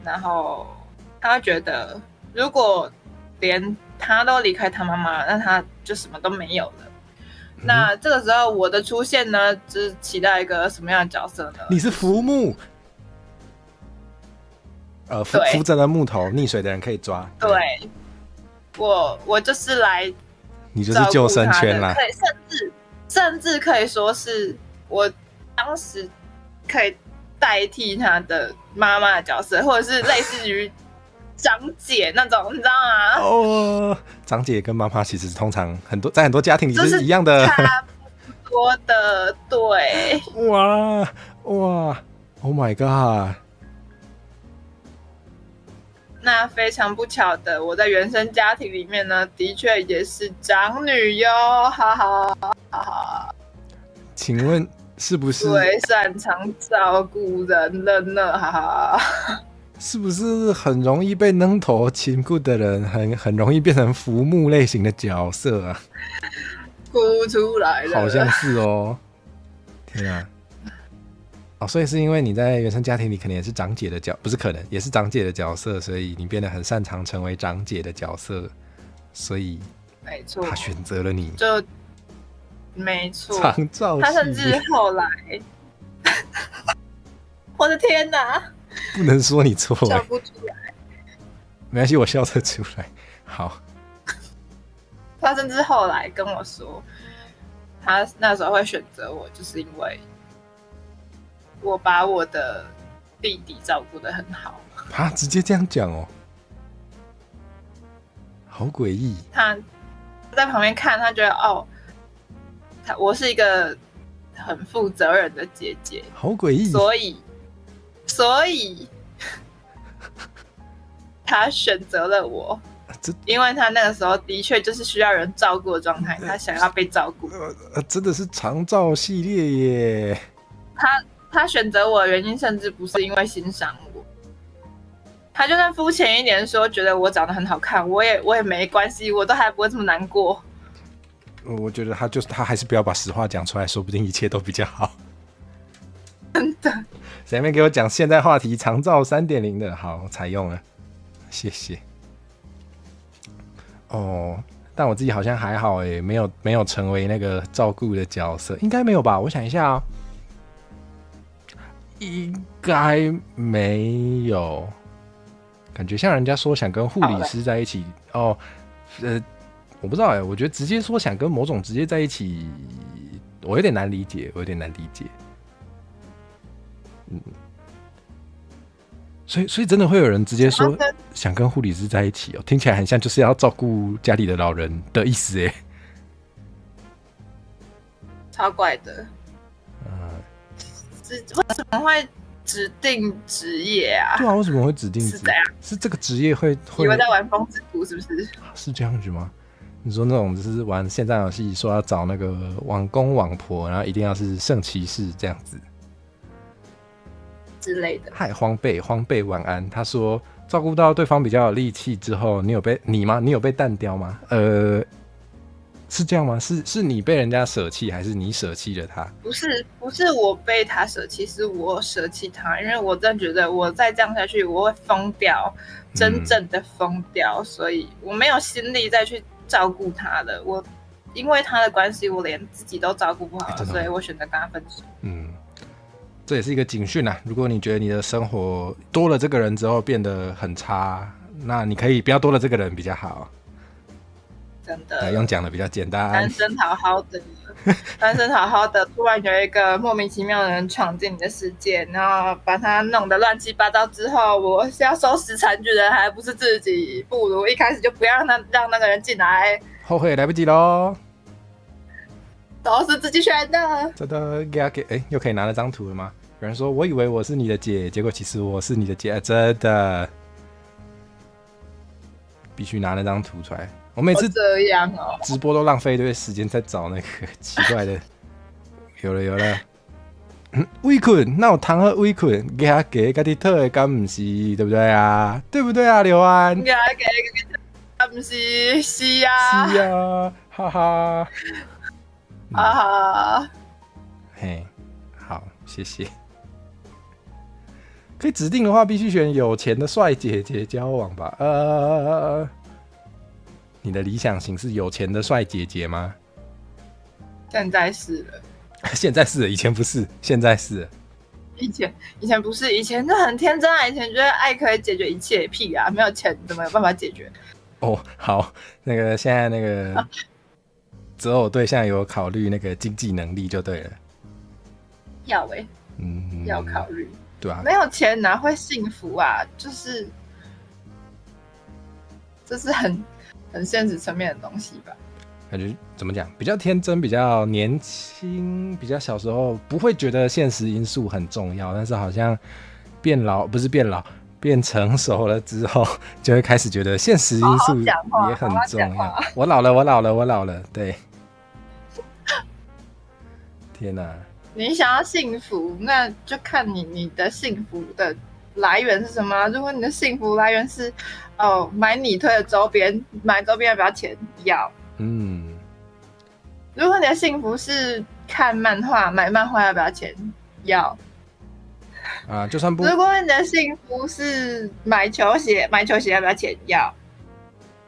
然后他觉得，如果连他都离开他妈妈，那他就什么都没有了。那这个时候我的出现呢，就是起到一个什么样的角色呢？你是浮木，扶着的木头，溺水的人可以抓。对，我就是来，你就是救生圈啦。甚至可以说是我当时可以代替他的妈妈的角色，或者是类似于长姐那种，你知道吗？哦，长姐跟妈妈其实通常在很多家庭里是一样的，差不多的，对。哇 ，Oh my god！ 那非常不巧的，我在原生家庭里面呢，的确也是长女哟，哈哈哈哈。请问是不是最擅长照顾人了呢？哈哈。是不是很容易被扔头亲骨的人，很容易变成浮木类型的角色啊？哭出来了，好像是哦。天啊！所以是因为你在原生家庭里可能也是长姐的不是可能也是长姐的角色，所以你变得很擅长成为长姐的角色，所以没错，他选择了你，就没错。长照他甚至后来我的天哪，不能说你错笑不出来。没关系，我笑得出来。好，他甚至后来跟我说，他那时候会选择我，就是因为我把我的弟弟照顾得很好。啊，直接这样讲哦，好诡异。他在旁边看，他觉得哦，我是一个很负责任的姐姐，好诡异。所以他选择了我。因为他那个时候的确就是需要人照顾的状态，他想要被照顾。真的是长照系列耶。他选择我的原因，甚至不是因为欣赏我，他就算肤浅一点说，觉得我长得很好看，我也没关系，我都还不会这么难过。我觉得他还是不要把实话讲出来，说不定一切都比较好。真的。前面给我讲现代话题长照3.0的，好，采用了，谢谢。哦，但我自己好像还好诶，没有成为那个照顾的角色，应该没有吧？我想一下啊，应该没有。感觉像人家说想跟护理师在一起哦，我不知道诶，我觉得直接说想跟某种职业在一起，我有点难理解，所以真的会有人直接说想跟护理师在一起哦，听起来很像就是要照顾家里的老人的意思耶。超怪的。为什么会指定职业啊？对啊，为什么会指定职业？是这个职业会以为在玩风之谷是不是？是这样子吗？你说那种就是玩线上游戏，说要找那个网公网婆，然后一定要是圣骑士这样子之类的。嗨，荒贝晚安。他说照顾到对方比较有力气之后，你有被淡掉吗？是这样吗？是你被人家舍弃，还是你舍弃了他？不是我被他舍弃，是我舍弃他，因为我真的觉得我再这样下去我会疯掉，真正的疯掉，所以我没有心力再去照顾他了。我因为他的关系，我连自己都照顾不好了，所以我选择跟他分手。这也是一个警讯啊！如果你觉得你的生活多了这个人之后变得很差，那你可以不要多了这个人比较好。真的，用讲的比较简单。单身好好的，单身好好的，突然有一个莫名其妙的人闯进你的世界，然后把他弄得乱七八糟之后，我是要收拾残局的，还不是自己？不如一开始就不要让那个人进来。后悔来不及喽，都是自己选的。真的给又可以拿了张图了吗？有人说我以为我是你的姐，结果其实我是你的姐，真的必须拿那张图出来。我每次这样哦，直播都浪费一堆时间在找那个奇怪的。有了，围裙，那有通好围裙，给他给家己套的，敢不是对不对啊？对不对啊，刘安？给他给，不是是啊，是啊，哈哈，哈哈，嘿，好，谢谢。可以指定的话，必须选有钱的帅姐姐交往吧？你的理想型是有钱的帅姐姐吗？现在是了，现在是了，以前不是，现在是了。以前不是，以前就很天真啊，以前觉得爱可以解决一切，屁啊，没有钱怎么有办法解决？哦，好，那个现在那个择偶对象有考虑那个经济能力就对了。要要考虑，对啊，没有钱哪会幸福啊？就是很现实层面的东西吧。感觉怎么讲，比较天真，比较年轻，比较小时候不会觉得现实因素很重要，但是好像变成熟了之后，就会开始觉得现实因素也很重要。我老了，对。天哪！你想要幸福，那就看你的幸福的来源是什么。如果你的幸福来源是买你推的周边，买周边要不要钱？要。如果你的幸福是看漫画，买漫画要不要钱？要。就算不。如果你的幸福是买球鞋要不要钱？要。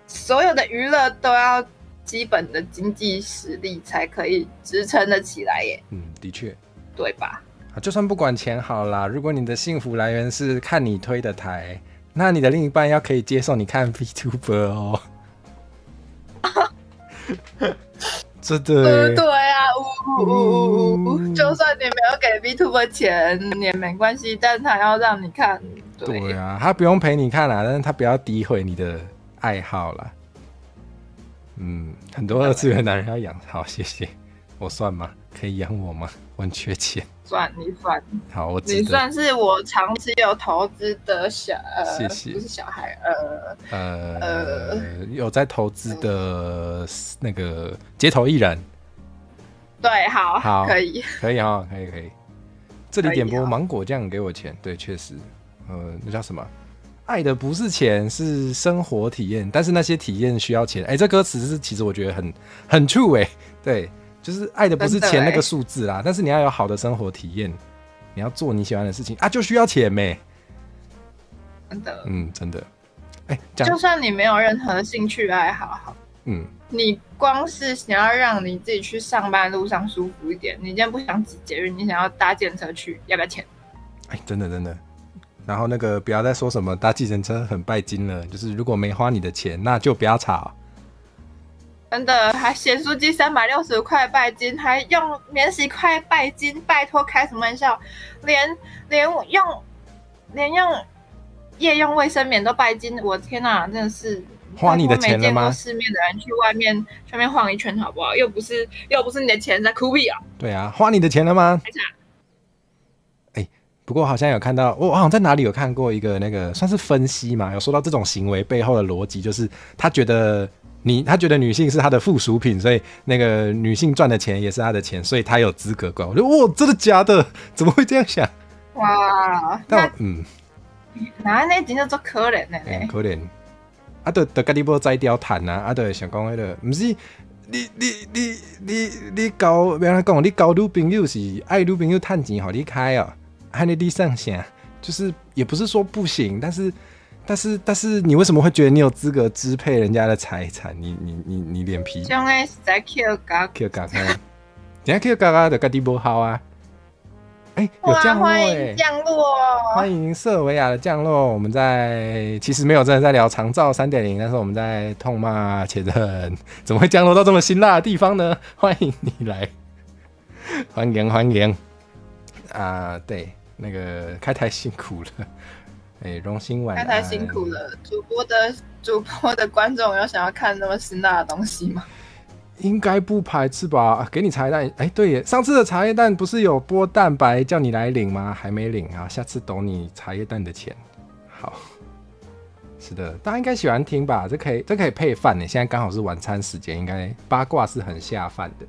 所有的娱乐都要基本的经济实力才可以支撑得起来耶。的确。对吧？就算不管钱好啦，如果你的幸福来源是看你推的台，那你的另一半要可以接受你看 VTuber 哦。真的对啊，就算你没有给 VTuber 钱也没关系，但他要让你看。对啊，他不用陪你看啦，但是他不要诋毁你的爱好啦。很多二次元男人要养，好，谢谢。我算吗？可以养我吗？我很缺钱。你算。好，我记得。你算是我长期有投资的谢谢。不是小孩，有在投资的那个街头艺人。对，好，可以哦，可以。这里点播芒果酱给我钱，对，确实，那叫什么？爱的不是钱，是生活体验，但是那些体验需要钱。这歌词是其实我觉得很 true 对，就是爱的不是钱那个数字啦，但是你要有好的生活体验，你要做你喜欢的事情啊，就需要钱真的，真的。就算你没有任何兴趣爱好，你光是想要让你自己去上班路上舒服一点，你今天不想挤捷运，你想要搭计程车去，要不要钱？真的。然后那个不要再说什么搭计程车很拜金了，就是如果没花你的钱，那就不要吵。真的，还咸酥鸡365块拜金，还用免洗筷拜金，拜托开什么玩笑？连用夜用卫生棉都拜金，我天哪，真的是花你的钱了吗？没见过世面的人去外面晃一圈好不好？又不是你的钱在哭屁啊！对啊，花你的钱了吗？不过好像有看到，我好像在哪里有看过一个那个算是分析嘛，有说到这种行为背后的逻辑，就是他觉得女性是他的附属品，所以那个女性赚的钱也是他的钱，所以他有资格管。我觉得哇，真的假的？怎么会这样想？哇，那那真叫做可怜的呢，可怜。就家己要摘掉谈啊，就想讲迄个，不是你交别人讲，你交女朋友是爱女朋友赚钱，互你开哦。还你上下，就是也不是说不行，但是你为什么会觉得你有资格支配人家的财产？你脸皮？这样实在 Q 嘎，等下 Q 嘎嘎的家己不好啊！有降落欢迎降落，欢迎瑟维亚的降落。我们其实没有真的在聊长照3.0，但是我们在痛骂前任，怎么会降落到这么辛辣的地方呢？欢迎你来，欢迎啊！对。那个开台辛苦了，荣幸晚安。开台辛苦了，主播的观众有想要看那么辛辣的东西吗？应该不排斥吧？给你茶叶蛋，对耶，上次的茶叶蛋不是有播蛋白叫你来领吗？还没领啊，下次抖你茶叶蛋的钱。好，是的，大家应该喜欢听吧？这可以配饭呢，现在刚好是晚餐时间，应该八卦是很下饭的。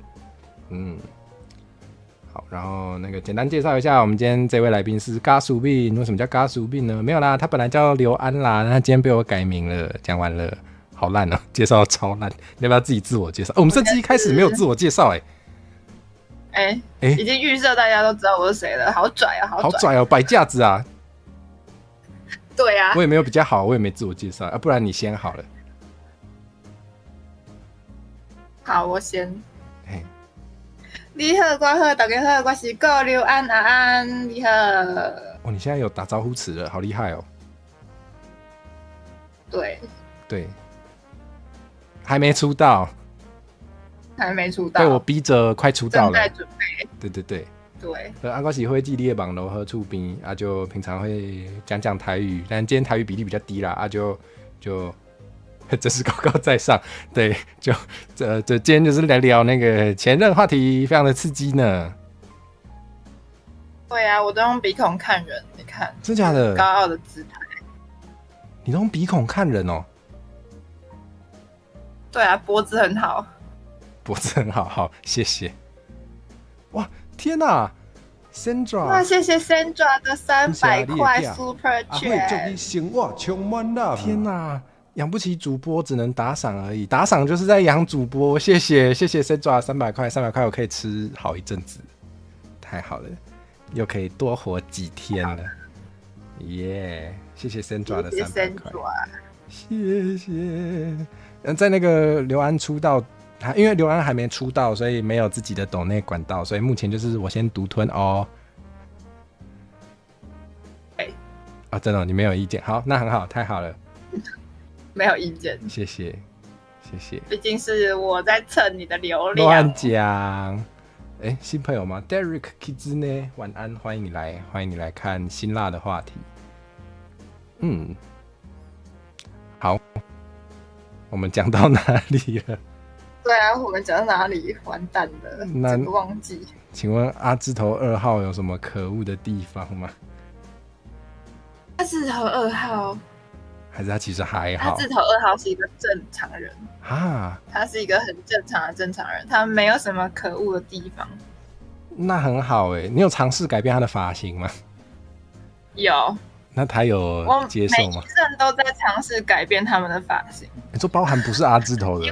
好，然后那个简单介绍一下，我们今天这位来宾是嘎薯病。为什么叫嘎薯病呢？没有啦，他本来叫刘安啦，他今天被我改名了。讲完了，好烂哦，介绍超烂。你要不要自己自我介绍？我们这期一开始没有自我介绍已经预设大家都知道我是谁了，好拽啊，好拽哦，摆架子啊。对啊，我也没有比较好，我也没自我介绍不然你先好了。好，我先。你好，我好，大家好，我是顾刘安阿安，你好。你现在有打招呼词了，好厉害哦。对，还没出道，被我逼着快出道了，正在准备。对。对，我是会记你的网络和厝边就平常会讲台语，但今天台语比例比较低啦就真是高高在上，对，今天就是来聊那个前任话题，非常的刺激呢。对啊，我都用鼻孔看人，你看，真假的？高傲的姿态。你都用鼻孔看人哦？对啊，脖子很好，好，谢谢。哇，天哪 ，Sandra！ 哇，谢谢 Sandra 的300块 Super Chat。天哪！养不起主播，只能打赏而已。打赏就是在养主播，谢谢 Sandra 300块，我可以吃好一阵子，太好了，又可以多活几天了，耶！谢谢 Sandra 的300块，谢谢。在那个刘安出道，因为刘安还没出道，所以没有自己的抖内管道，所以目前就是我先独吞哦。啊，真的哦，你没有意见？好，那很好，太好了，没有意见，谢谢，谢谢。毕竟是我在蹭你的流量。乱讲。哎，新朋友吗 ？Derek Kids 呢？晚安，欢迎你来，欢迎你来看辛辣的话题。嗯，好，我们讲到哪里了？对啊，我们讲到哪里？完蛋了，整个忘记。请问阿字头2号有什么可恶的地方吗？阿字头2号，还是他其实还好？阿字头2号是一个正常人啊，他是一个很正常的正常人，他没有什么可恶的地方。那很好哎，你有尝试改变他的发型吗？有。那他有接受吗？每一人都在尝试改变他们的发型。你说包含不是阿字头的？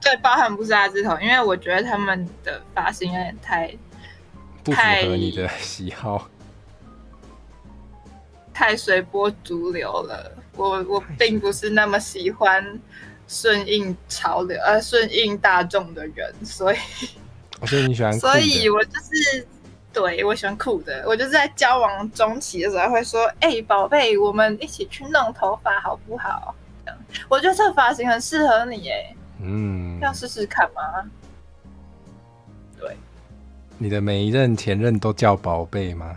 对，包含不是阿字头，因为我觉得他们的发型有点不符合你的喜好，太随波逐流了。我并不是那么喜欢顺应潮流、顺应大众的人，所以你喜欢酷的，所以我就是对我喜欢酷的。我就是在交往中期的时候会说：“哎，宝贝，我们一起去弄头发好不好？”我觉得这个发型很适合你，哎。要试试看吗？对，你的每一任前任都叫宝贝吗？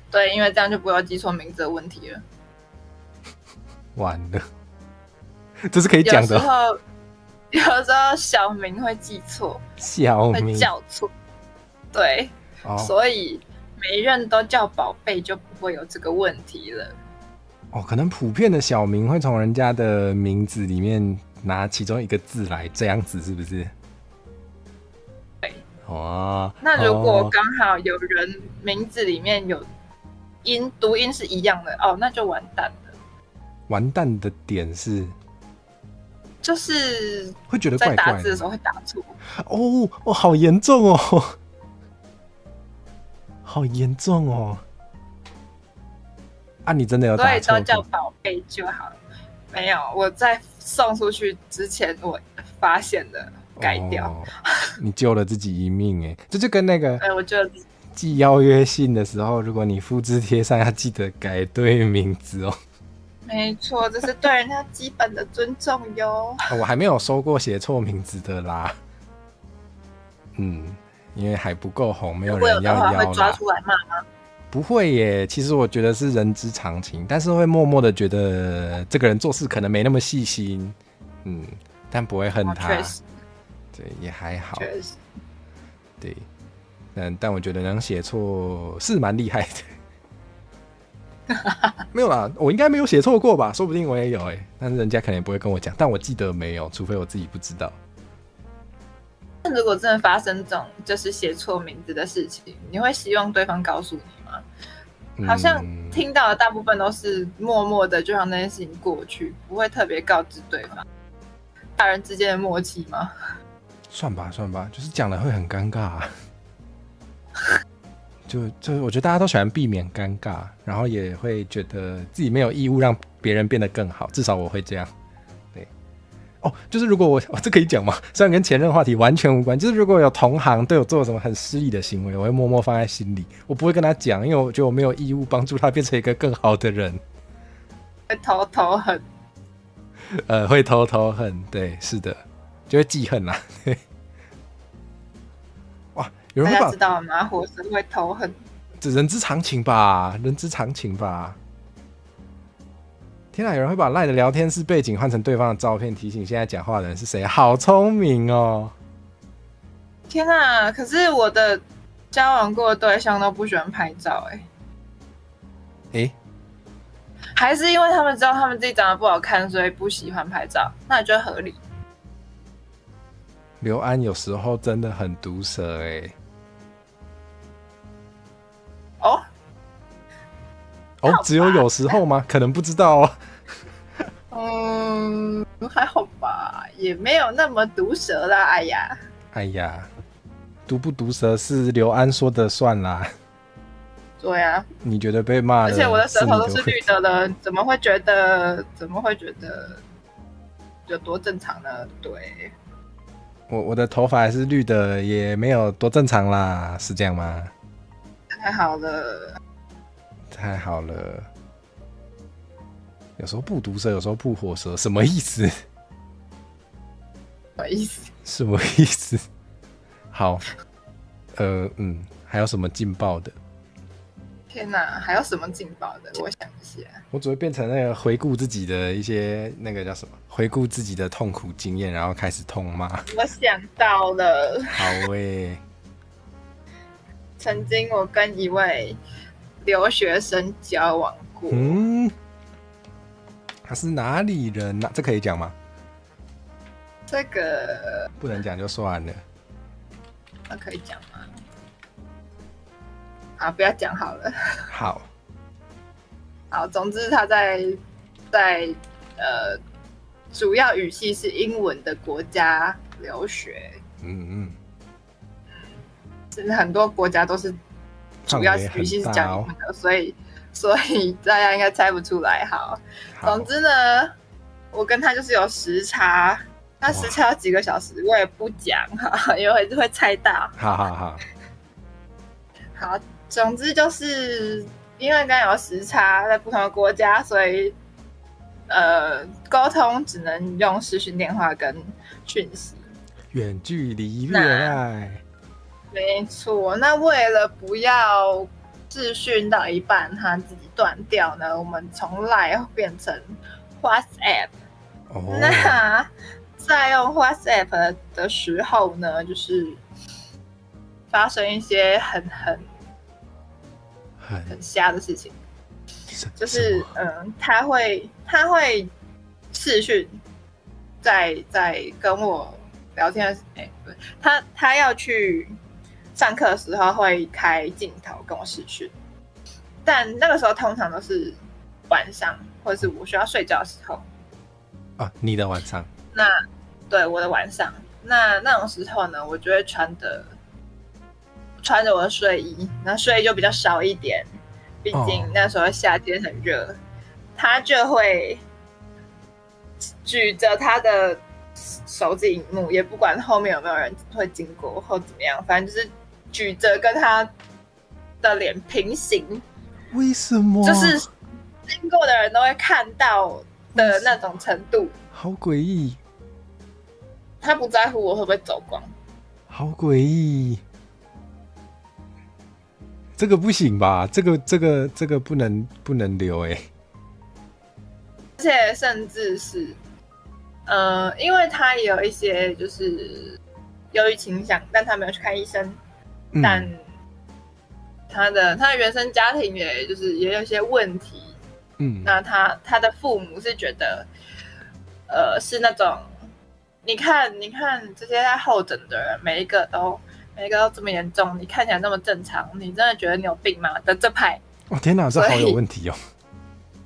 对，因为这样就不要记错名字的问题了。完了，这是可以讲的。有时候小名会记错，小名会叫错，对，所以每一任都叫宝贝就不会有这个问题了。可能普遍的小名会从人家的名字里面拿其中一个字来，这样子是不是？对。那如果刚好有人名字里面有读音是一样的，那就完蛋了。完蛋的点是，就是会觉得怪怪的，在打字的时候会打错。好严重哦，好严重哦。你真的有打错？所以都叫宝贝就好了。没有，我在送出去之前我发现的，改掉。你救了自己一命哎！这就跟那个，我就寄邀约信的时候，如果你复制贴上，要记得改对名字哦。没错，这是对人家基本的尊重哟。我还没有收过写错名字的啦。因为还不够红，没有人要啦。会抓出来骂吗？不会耶，其实我觉得是人之常情，但是会默默的觉得这个人做事可能没那么细心，但不会恨他。确实，对，也还好。确实，对，但我觉得能写错是蛮厉害的。没有啦，我应该没有写错过吧？说不定我也有但是人家可能也不会跟我讲，但我记得没有，除非我自己不知道。如果真的发生这种就是写错名字的事情，你会希望对方告诉你吗？好像听到的大部分都是默默的就让那件事情过去，不会特别告知对方。大人之间的默契吗？算吧，就是讲了会很尴尬就我觉得大家都喜欢避免尴尬，然后也会觉得自己没有义务让别人变得更好，至少我会这样。就是如果我这可以讲吗？虽然跟前任话题完全无关，就是如果有同行对我做什么很失礼的行为，我会默默放在心里，我不会跟他讲，因为我觉得我没有义务帮助他变成一个更好的人。会偷偷恨，会偷偷恨，对，是的，就会记恨啦。哇，有人会大家知道吗？火神会偷恨，这人之常情吧，人之常情吧。天哪，有人会把赖的聊天室背景换成对方的照片，提醒现在讲话的人是谁，好聪明哦！天哪，可是我的交往过的对象都不喜欢拍照还是因为他们知道他们自己长得不好看，所以不喜欢拍照，那也觉得合理。刘安有时候真的很毒舌只有时候吗？可能不知道还好吧，也没有那么毒舌啦。哎呀，毒不毒舌是刘安说的算啦。对啊，你觉得被骂了，而且我的舌头都是绿的人，怎么会觉得有多正常呢？对，我的头发还是绿的，也没有多正常啦，是这样吗？太好了，太好了。有时候不毒蛇，有时候不火蛇，什么意思？什么意思？什么意思？好，还有什么劲爆的？天哪，还有什么劲爆的？我想一下，我只会变成那个回顾自己的一些那个叫什么？回顾自己的痛苦经验，然后开始痛骂。我想到了，好欸，曾经我跟一位留学生交往过，他是哪里人啊？这可以讲吗？这个不能讲就算了。那可以讲吗？好，不要讲好了。好，好，总之他在主要语系是英文的国家留学，真的很多国家都是主要语系是讲英文的，所以大家应该猜不出来。好，总之呢，我跟他就是有时差，那时差有几个小时，我也不讲哈，因为会猜到。好，总之就是因为刚有时差，在不同的国家，所以沟通只能用视讯电话跟讯息，远距离恋爱。没错，那为了不要视讯到一半他自己断掉呢，我们从 LINE 变成 WhatsApp。那在用 WhatsApp 的时候呢，就是发生一些很瞎的事情，就是他会视讯在跟我聊天，他要去上课的时候会开镜头跟我视讯，但那个时候通常都是晚上或者是我需要睡觉的时候。你的晚上？那对，我的晚上，那种时候呢，我就会穿着我的睡衣，那睡衣就比较少一点，毕竟那时候夏天很热，他就会举着他的手机荧幕，也不管后面有没有人会经过或怎么样，反正就是举着跟他的脸平行。为什么？就是经过的人都会看到的那种程度。好诡异。他不在乎我会不会走光。好诡异。这个不行吧？这个不能留而且甚至是因为他也有一些就是忧郁倾向，但他没有去看医生，但他的原生家庭也有一些问题，那他的父母是觉得是那种你看这些在候诊的人每一个都这么严重，你看起来那么正常，你真的觉得你有病吗的这派。天哪，这好有问题哦。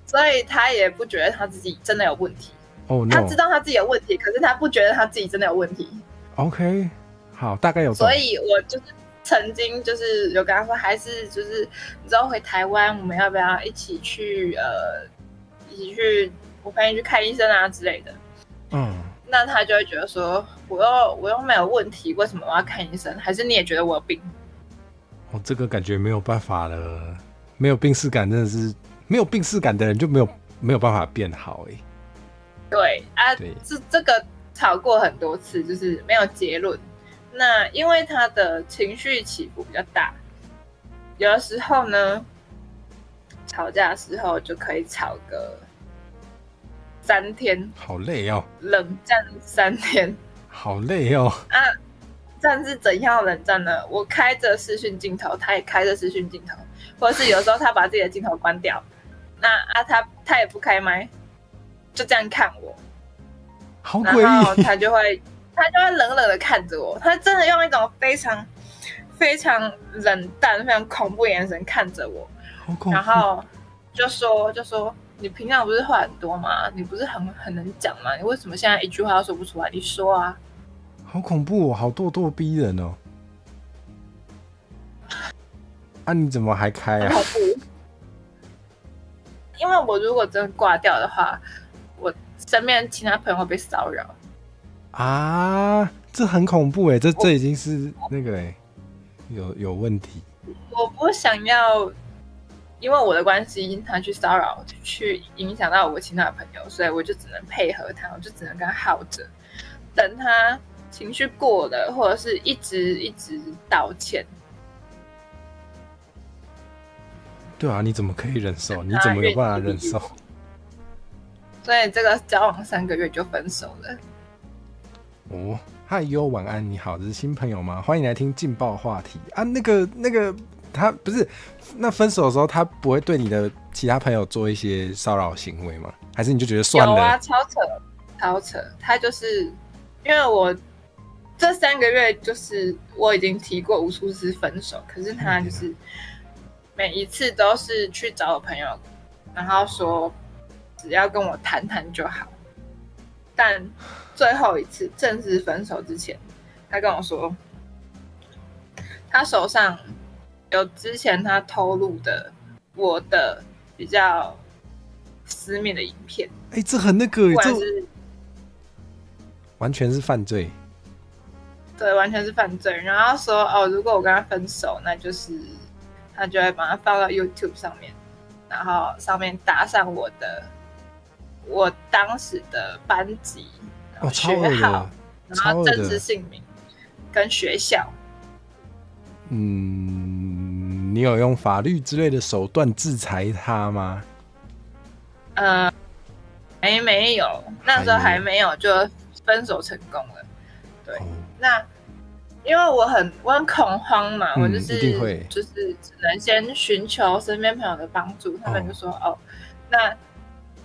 所以他也不觉得他自己真的有问题。no. 他知道他自己有问题，可是他不觉得他自己真的有问题。OK， 好，大概有。所以我就是曾经就是有跟他说，还是就是你知道回台湾，我们要不要一起去我陪你去看医生啊之类的。那他就会觉得说，我又没有问题，为什么我要看医生？还是你也觉得我有病？这个感觉没有办法了，没有病识感真的是没有病识感的人就没有办法变好对啊，这个吵过很多次，就是没有结论。那因为他的情绪起伏比较大，有的时候呢，吵架的时候就可以吵个3天，好累哦，冷战3天，好累哦。但是怎样冷战呢？我开着视讯镜头，他也开着视讯镜头，或者是有时候他把自己的镜头关掉，那他也不开麦，就这样看我，好诡异。然后他就会冷冷的看着我，他真的用一种非常非常冷淡、非常恐怖的眼神看着我，好恐怖。然后就说你平常不是话很多吗？你不是很能讲吗？你为什么现在一句话都说不出来？你说啊！好恐怖哦，好咄咄逼人哦。你怎么还开啊？恐怖。因为我如果真的挂掉的话，我身边其他朋友会被骚扰。这很恐怖哎，这已经是那个有问题。我不想要因为我的关系，他去骚扰，去影响到我其他的朋友，所以我就只能配合他，我就只能跟他耗着，等他情绪过了，或者是一直道歉。对啊，你怎么可以忍受？你怎么有办法忍受？所以这个交往3个月就分手了。哦，嗨哟，晚安，你好，这是新朋友吗？欢迎来听劲爆话题啊！那个，他不是那分手的时候，他不会对你的其他朋友做一些骚扰行为吗？还是你就觉得算了？有啊，超扯，他就是因为我这3个月就是我已经提过无数次分手，可是他就是每一次都是去找我朋友，然后说只要跟我谈谈就好。但最后一次正式分手之前，他跟我说，他手上有之前他透露的我的比较私密的影片。这很那个，这完全是犯罪。对，完全是犯罪。然后说哦，如果我跟他分手，那就是他就会把它放到 YouTube 上面，然后上面打上我当时的班级、学号，然后真实姓名跟学校。你有用法律之类的手段制裁他吗？没有，那时候还没有，就分手成功了。对，那因为我很恐慌嘛，我就是只能先寻求身边朋友的帮助。他们就说那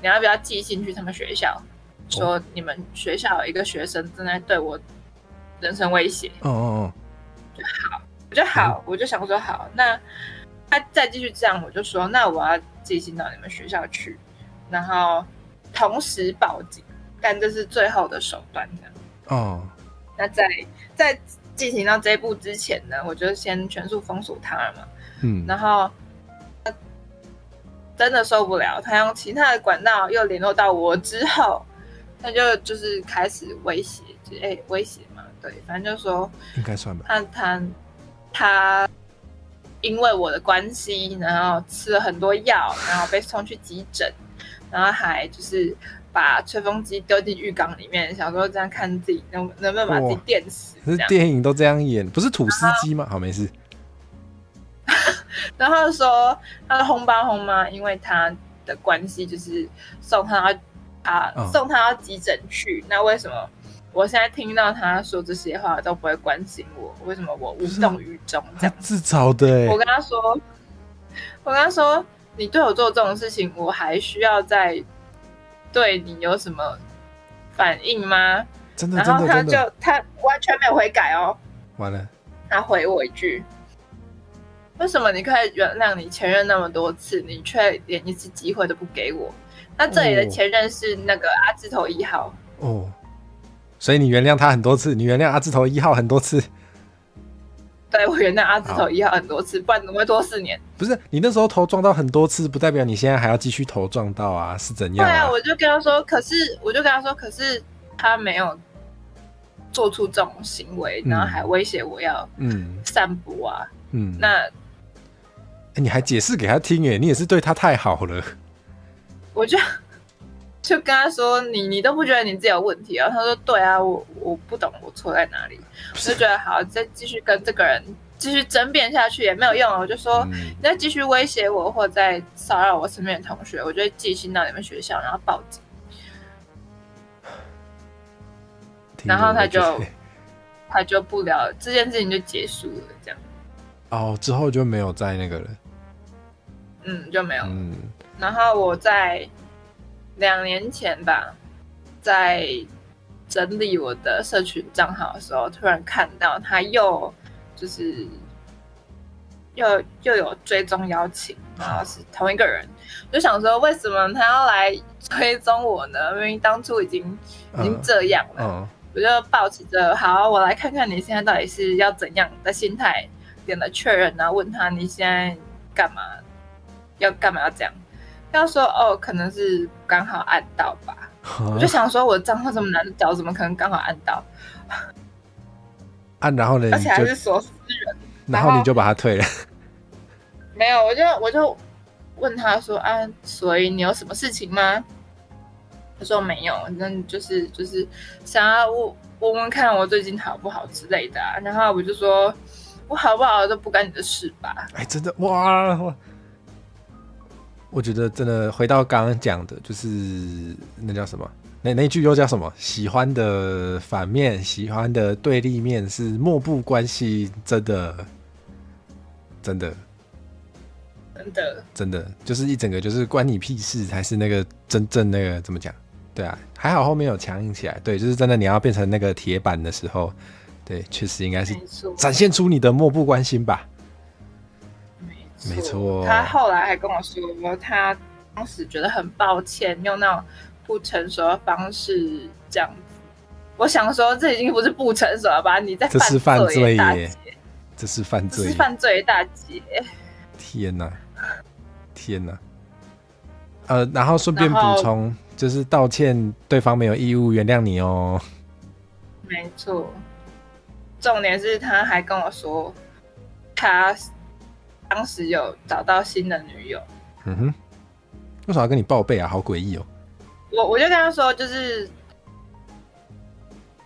你要不要寄信去他们学校，说你们学校有一个学生正在对我人身威胁。就好，我就想说好，那他再继续这样，我就说那我要寄信到你们学校去，然后同时报警，但这是最后的手段这样。那在进行到这一步之前呢，我就先全数封锁他了嘛。然后他真的受不了，他用其他的管道又联络到我之后，他就是开始威胁，威胁嘛，对，反正就说应该算吧。他因为我的关系，然后吃了很多药，然后被送去急诊，然后还就是把吹风机丢进浴缸里面，想说这样看自己能不能把自己电死。可是电影都这样演，不是吐司机吗？好，没事。然后说他的轰爸轰妈，因为他的关系就是送他到急诊去，那为什么我现在听到他说这些话都不会关心我？为什么我无动于衷？这样自找的。我跟他说，你对我做这种事情，我还需要再对你有什么反应吗？真的。然后他完全没有悔改哦。完了，他回我一句：为什么你可以原谅你前任那么多次，你却连一次机会都不给我？那这里的前任是那个阿字头1号。所以你原谅他很多次，你原谅阿字头1号很多次。对，我原谅阿字头1号很多次，不然怎么会多4年？不是，你那时候头撞到很多次，不代表你现在还要继续头撞到啊？是怎样？对啊，我就跟他说，可是他没有做出这种行为，然后还威胁我要散步啊。那你还解释给他听耶？你也是对他太好了。我就跟他说，你都不觉得你自己有问题啊？他说对啊，我不懂我错在哪里。我就觉得好，再继续跟这个人继续争辩下去也没有用。我就说你再继续威胁我，或再骚扰我身边的同学，我就会寄信到你们学校，然后报警。然后他就不了，这件事情就结束了，这样。之后就没有再那个了。就没有。然后我在2年前吧，在整理我的社群账号的时候，突然看到他又有追踪邀请，然后是同一个人，就想说为什么他要来追踪我呢？明明当初已经这样了。我就抱持着好，我来看看你现在到底是要怎样的心态，点了确认，然后问他你现在干嘛要这样。要说可能是刚好按到吧。我就想说，我的账号这么难找，怎么可能刚好按到？然后呢？而且还是锁私人。然后你就把它退了？没有，我就问他说啊，所以你有什么事情吗？他说没有，那就是想要问问看我最近好不好之类的啊。然后我就说，我好不好都不干你的事吧。哎，真的哇！我觉得真的回到刚刚讲的，就是那叫什么？那句又叫什么？喜欢的反面，喜欢的对立面是漠不关心，真的，真的，真的，真的，就是一整个就是关你屁事，才是那个真正那个怎么讲？对啊，还好后面有强硬起来。对，就是真的你要变成那个铁板的时候，对，确实应该是展现出你的漠不关心吧。没错，他后来还跟我说，他当时觉得很抱歉，用那种不成熟的方式这样子。我想说，这已经不是不成熟了吧？你在这是犯罪耶！这是犯罪，这是犯罪大姐！天哪，天哪！然后顺便补充，就是道歉，对方没有义务原谅你哦。没错，重点是他还跟我说，他当时有找到新的女友。嗯哼，为什么要跟你报备啊？好诡异哦！我就跟他说，就是事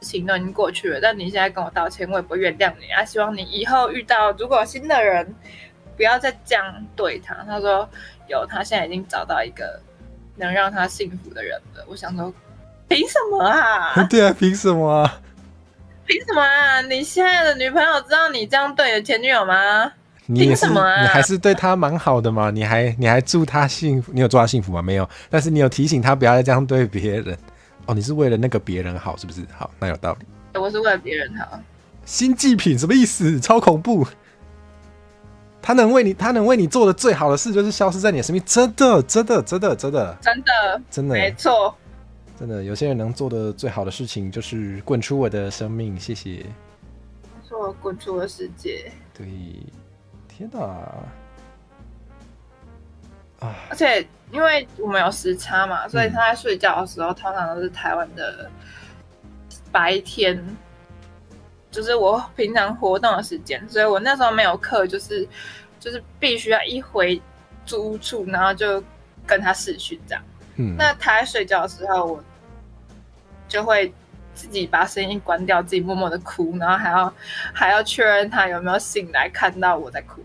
情都已经过去了，但你现在跟我道歉，我也不会原谅你啊。希望你以后遇到如果有新的人，不要再这样对他。他说有，他现在已经找到一个能让他幸福的人了。我想说，凭什么啊？对啊，凭什么啊？凭什么啊？你现在的女朋友知道你这样对你的前女友吗？凭什么啊？你还是对他蛮好的嘛？你还祝他幸福？你有祝他幸福吗？没有，但是你有提醒他不要再这样对别人。哦，你是为了那个别人好，是不是？好，那有道理。我是为了别人好。新祭品什么意思？超恐怖！他能为你做的最好的事，就是消失在你的生命。真的，真的，真的，真的，真的，真的，没错。真的，有些人能做的最好的事情，就是滚出我的生命。谢谢。说滚出了世界。对，天哪！而且因为我们有时差嘛，所以他在睡觉的时候，通常都是台湾的白天，就是我平常活动的时间，所以我那时候没有课，就是必须要一回住屋处，然后就跟他视讯这样。那他在睡觉的时候，我就会自己把声音关掉，自己默默的哭，然后还要确认他有没有醒来，看到我在哭。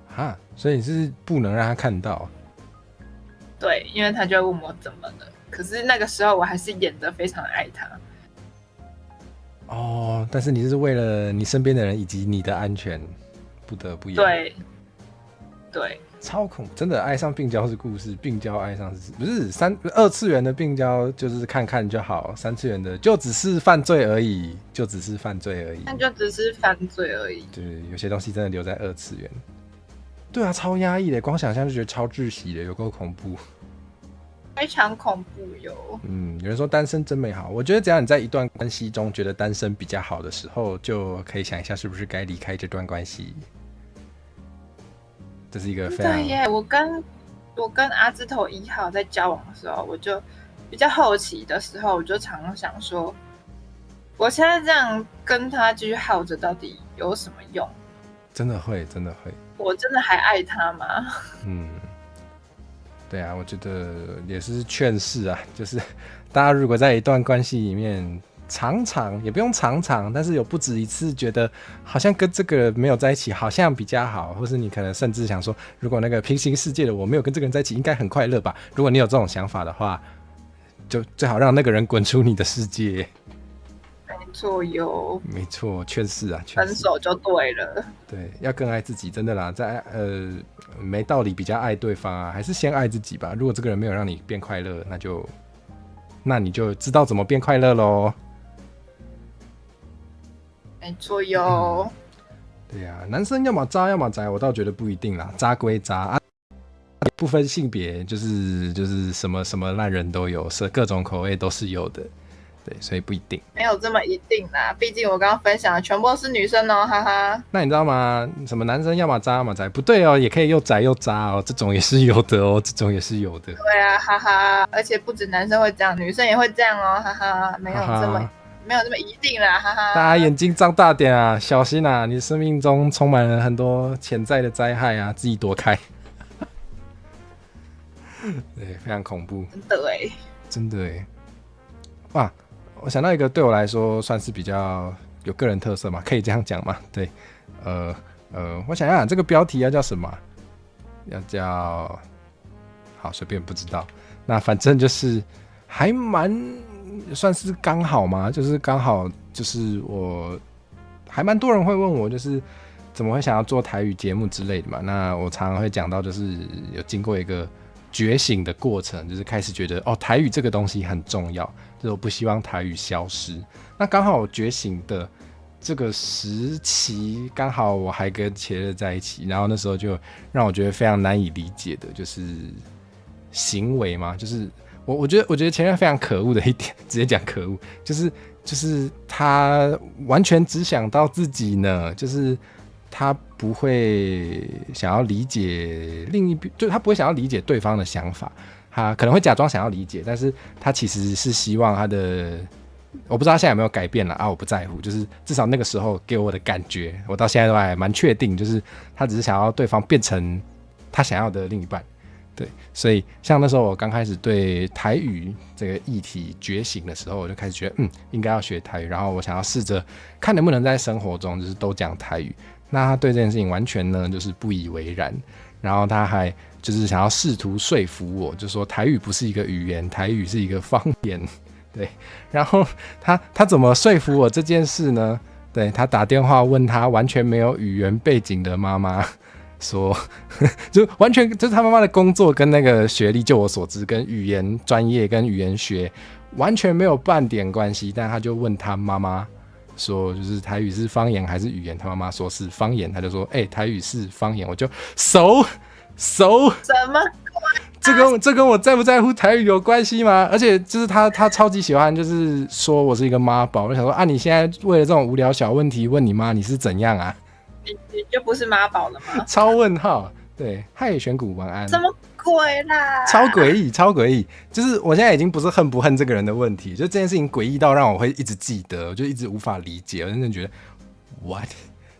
哈，所以你是不能让他看到？对，因为他就会问我怎么了。可是那个时候我还是演得非常爱他。哦，但是你是为了你身边的人以及你的安全，不得不演。对，超恐，真的爱上病娇是故事，病娇爱上是不是二次元的病娇就是看看就好，三次元的就只是犯罪而已，那就只是犯罪而已。对，有些东西真的留在二次元。对啊，超压抑的，光想象就觉得超窒息的，有够恐怖，非常恐怖哟。有人说单身真美好，我觉得只要你在一段关系中觉得单身比较好的时候，就可以想一下是不是该离开这段关系。这是一个非常对耶，我跟阿字头1号在交往的时候，我就比较后期的时候，我就常常想说，我现在这样跟他继续耗着，到底有什么用？真的会，真的会。我真的还爱他吗？对啊，我觉得也是劝世啊，就是大家如果在一段关系里面常常也不用常常，但是有不止一次觉得好像跟这个人没有在一起好像比较好，或是你可能甚至想说，如果那个平行世界的我没有跟这个人在一起，应该很快乐吧？如果你有这种想法的话，就最好让那个人滚出你的世界。没错哟，没错，劝世啊，分手就对了。对，要更爱自己，真的啦，在没道理比较爱对方啊，还是先爱自己吧。如果这个人没有让你变快乐，那你就知道怎么变快乐咯。没错哟。对呀，男生要么渣要么宅，我倒觉得不一定啦，渣归渣啊，不分性别，就是什么什么烂人都有，各种口味都是有的。对，所以不一定，没有这么一定啦。毕竟我刚刚分享的全部都是女生哦，哈哈。那你知道吗？什么男生要么渣要么宅，不对哦，也可以又宅又渣哦，这种也是有的哦，这种也是有的。对啊，哈哈，而且不止男生会这样，女生也会这样哦，哈哈，没有这么一定啦，哈哈。大家眼睛张大点啊，小心啊！你生命中充满了很多潜在的灾害啊，自己躲开。对，非常恐怖，真的哎，真的哎，哇！我想到一个对我来说算是比较有个人特色嘛，可以这样讲嘛？对，我想想这个标题要叫什么？要叫好随便不知道。那反正就是还蛮算是刚好嘛，就是刚好就是我还蛮多人会问我，就是怎么会想要做台语节目之类的嘛。那我常常会讲到，就是有经过一个觉醒的过程，就是开始觉得哦，台语这个东西很重要，就是我不希望台语消失。那刚好我觉醒的这个时期，刚好我还跟茄乐在一起，然后那时候就让我觉得非常难以理解的，就是行为嘛，就是我觉得茄乐非常可恶的一点，直接讲可恶，就是他完全只想到自己呢，就是他不会想要理解另一边，就他不会想要理解对方的想法，他可能会假装想要理解，但是他其实是希望他的，我不知道他现在有没有改变了啊，我不在乎，就是至少那个时候给我的感觉，我到现在都还蛮确定，就是他只是想要对方变成他想要的另一半。对，所以像那时候我刚开始对台语这个议题觉醒的时候，我就开始觉得，应该要学台语，然后我想要试着看能不能在生活中就是都讲台语。那他对这件事情完全呢就是不以为然，然后他还就是想要试图说服我，就说台语不是一个语言，台语是一个方言。对，然后他怎么说服我这件事呢？对，他打电话问他完全没有语言背景的妈妈。说就完全就是他妈妈的工作跟那个学历，就我所知，跟语言专业跟语言学完全没有半点关系。但他就问他妈妈说，就是台语是方言还是语言？他妈妈说是方言，他就说，台语是方言。我就熟什么？这跟我在不在乎台语有关系吗？而且就是他超级喜欢，就是说我是一个妈宝。我想说啊，你现在为了这种无聊小问题问你妈，你是怎样啊？你就不是妈宝了吗？超问号，对，嗨，选股晚安。什么鬼啦？超诡异，超诡异。就是我现在已经不是恨不恨这个人的问题，就这件事情诡异到让我会一直记得，我就一直无法理解。我真的觉得 ，what，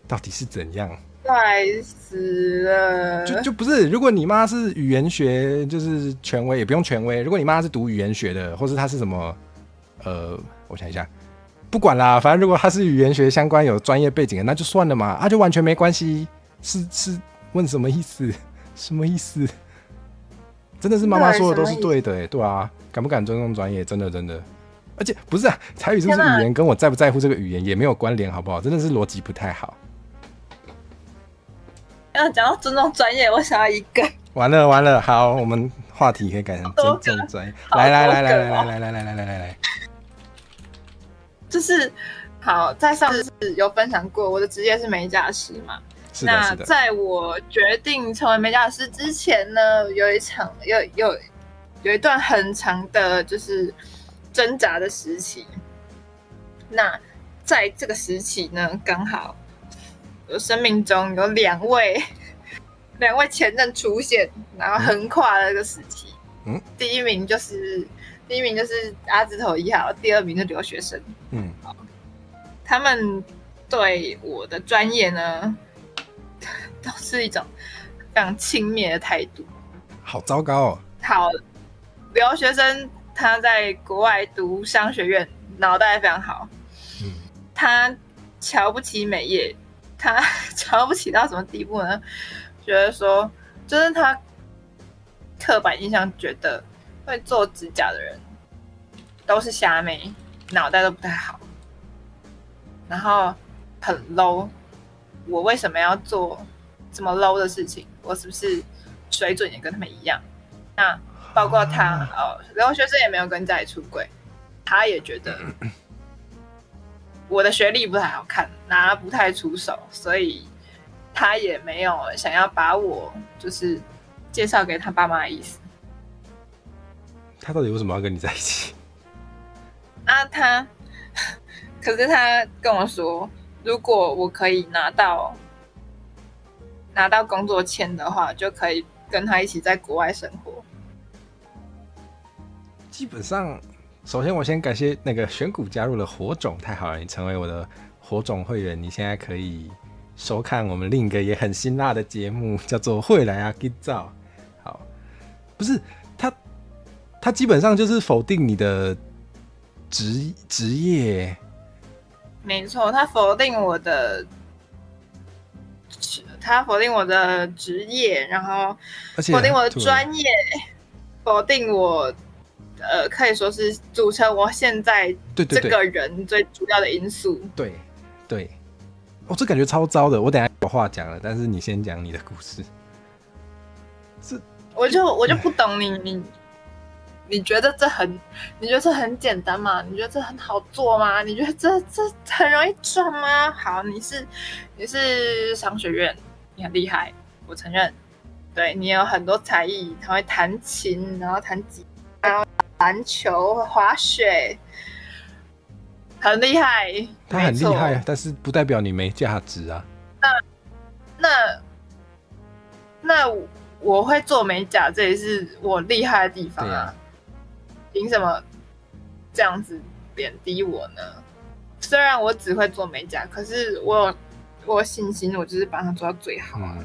到底是怎样？怪死了！就不是，如果你妈是语言学就是权威，也不用权威。如果你妈是读语言学的，或是她是什么，我想一下。不管啦，反正如果他是语言学相关有专业背景的，那就算了嘛，就完全没关系。是问什么意思？什么意思？真的是妈妈说的都是对的，对啊，敢不敢尊重专业？真的，而且不是啊，台语是不是语言跟我在不在乎这个语言也没有关联，好不好？真的是逻辑不太好。讲到尊重专业，我想要一个。完了，好，我们话题可以改成尊重专业。来。就是好，在上次有分享过，我的职业是美甲师嘛。是的。那在我决定成为美甲师之前呢，有一段很长的，就是挣扎的时期。那在这个时期呢，刚好我生命中有两位前任出现，然后横跨了这个时期。第一名就是阿字头1号，第二名是留学生。他们对我的专业呢，都是一种非常轻蔑的态度。好糟糕哦！好，留学生他在国外读商学院，脑袋非常好。他瞧不起美业，他瞧不起到什么地步呢？觉得说，就是他刻板印象觉得会做指甲的人都是瞎妹，脑袋都不太好，然后很 low。我为什么要做这么 low 的事情？我是不是水准也跟他们一样？那包括他留学生也没有跟家里出轨，他也觉得我的学历不太好看，拿不太出手，所以他也没有想要把我就是介绍给他爸妈的意思。他到底为什么要跟你在一起？可是他跟我说，如果我可以拿到工作签的话，就可以跟他一起在国外生活。基本上，首先我先感谢那个选股加入了火种，太好了，你成为我的火种会员，你现在可以收看我们另一个也很辛辣的节目，叫做《会来啊，给造》。好，不是他基本上就是否定你的职业。没错，他否定我的职业，然后而且否定我的专业，否定我可以说是组成我现在这个人最主要的因素。对对，这感觉超糟的。我等一下有话讲了，但是你先讲你的故事。我就不懂你觉得这很简单吗？你觉得这很好做吗？你觉得这很容易赚吗？好，你是商学院，你很厉害，我承认。对，你有很多才艺，他会弹琴，然后弹吉他，然后篮球、滑雪，很厉害。他很厉害，但是不代表你没价值啊。那我会做美甲，这也是我厉害的地方啊。凭什么这样子贬低我呢？虽然我只会做美甲，可是我有信心，我就是把它做到最好啊。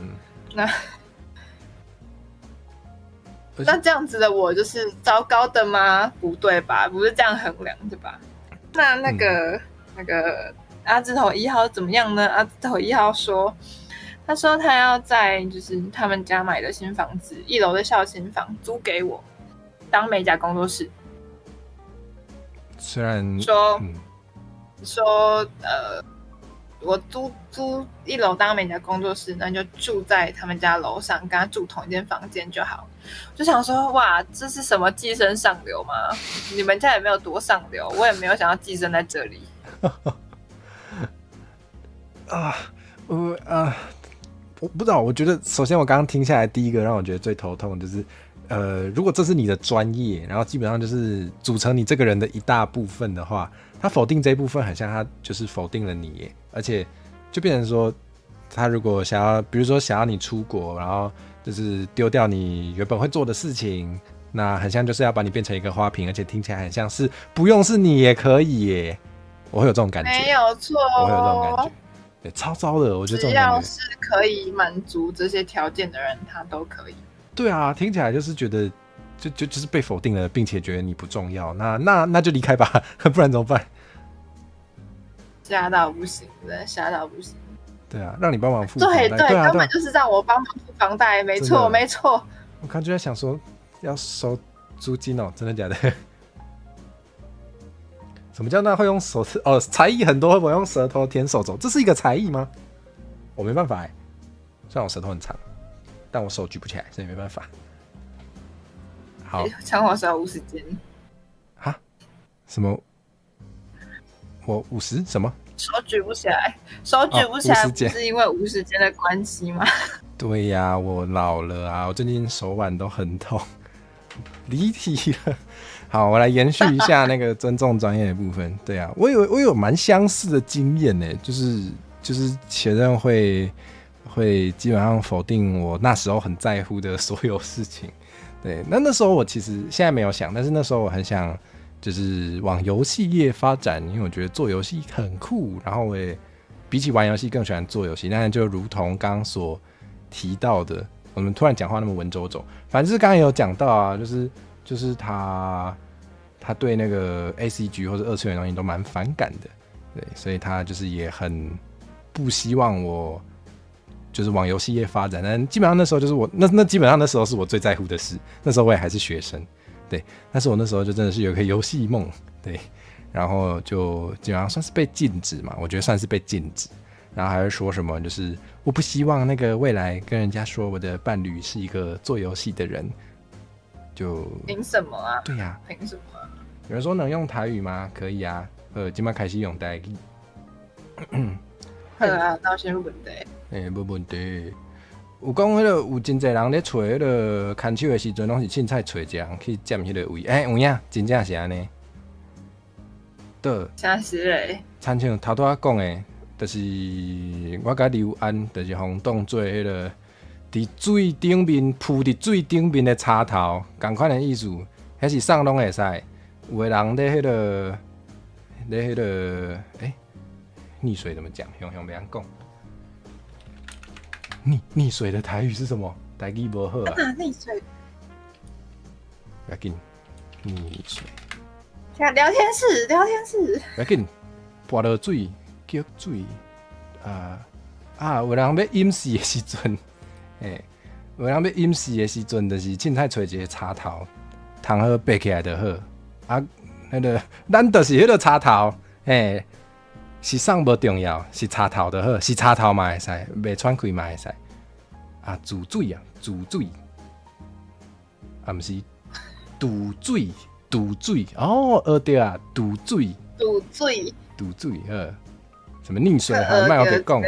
那这样子的我就是糟糕的吗？不对吧？不是这样衡量的吧？那个阿字头1号怎么样呢？阿字头1号说，他说他要在就是他们家买的新房子1楼的孝心房租给我当美甲工作室。虽然说我租1楼当美甲工作室，那就住在他们家楼上，跟他住同一间房间就好。就想说，哇，这是什么寄生上流吗？你们家也没有多上流，我也没有想要寄生在这里。我不知道，我觉得首先我刚刚听下来，第一个让我觉得最头痛的就是，如果这是你的专业，然后基本上就是组成你这个人的一大部分的话，他否定这一部分，很像他就是否定了你耶，而且就变成说，他如果想要，比如说想要你出国，然后就是丢掉你原本会做的事情，那很像就是要把你变成一个花瓶，而且听起来很像是不用是你也可以耶，我会有这种感觉，没有错，我会有这种感觉。对，超糟的，我觉得这种感觉只要是可以满足这些条件的人，他都可以。对啊，听起来就是觉得就是被否定了，并且觉得你不重要，那就离开吧，不然怎么办？吓到不行，真的吓到不行。对啊，让你帮忙付房贷，对啊，根本就是让我帮忙付房贷，没错没错。我刚就在想说要收租金哦，真的假的？什么叫那会用手才艺很多，会不会用舌头舔手肘？这是一个才艺吗？我没办法哎，虽然我舌头很长，但我手举不起来，所以没办法。好，抢我手50间。哈？什么？我50什么？手举不起来，手举不起来，不是因为50间的关系吗？对呀，我老了啊，我最近手腕都很痛，离题了。好，我来延续一下那个尊重专业的部分。对啊，我有蛮相似的经验呢，就是前任会基本上否定我那时候很在乎的所有事情。对，那时候我其实现在没有想，但是那时候我很想就是往游戏业发展，因为我觉得做游戏很酷，然后我也比起玩游戏更喜欢做游戏。但是就如同刚刚所提到的，我们突然讲话那么文绉绉，反正就是刚刚有讲到啊，就是他对那个 ACG 或者二次元的东西都蛮反感的，对，所以他就是也很不希望我就是往游戏业发展。但基本上那时候就是那基本上那时候是我最在乎的事，那时候我也还是学生，对，但是我那时候就真的是有一个游戏梦，对，然后就基本上算是被禁止嘛，我觉得算是被禁止，然后还是说什么就是我不希望那个未来跟人家说我的伴侣是一个做游戏的人。就凭什么啊？对呀，凭什么啊？有人说能用台语吗？可以啊，现在开始用台语。好啊，那先问题。没问题。有讲迄个有真侪人咧找迄个牵手的时阵，拢是凊彩找一个人去占迄个位。有影，真正是安尼。对。啥是嘞？亲像头拄仔讲的，就是我甲刘安，就是互当做迄个。伫水顶面铺伫水顶面的插头，同款的意思，迄是送拢会使。有的人咧迄个，溺水怎么讲？用别人讲。溺水的台语是什么？台语无好啊。溺水。不要紧，溺水。看聊天室，聊天室。要紧，泼落水，叫水。有人要淹死的时阵，有人要淹死的时阵，就是凊彩找一个插头，通好爬起来就好。咱就是迄个插头，是送无重要，是插头就好，是插头嘛会使，袂喘气嘛会使。注水啊，注水，毋是堵水，堵水哦，学对啊，堵水，堵水，堵水，什么溺水好，卖我给讲。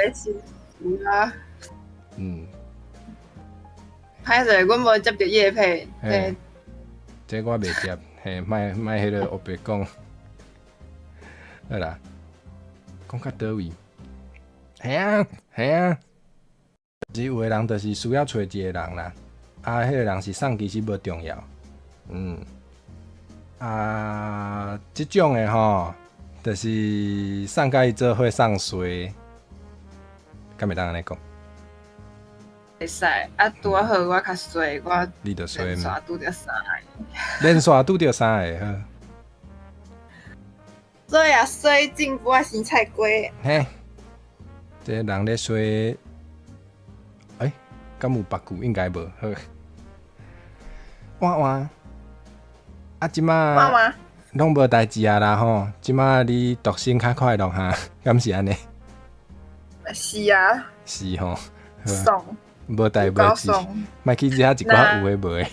歹势，阮无接到业配，这我袂接，卖迄个学白讲。好啦，讲较倒位？系啊，就是有个人就是需要找一个人啦，迄个人是送其实无重要，即种的吼，就是送甲伊做伙送衰，敢袂当安尼讲？会使，拄好我较衰，我你著衰嘛，拄着3个，连续拄着3个，所以衰进步生菜龟。嘿，这人咧衰，敢有别句？应该无。好，哇，即马拢无代志啊啦吼，即马你独身较快乐哈，敢是安尼？是啊，是吼，爽。无代无志，莫去遮一寡有诶无诶。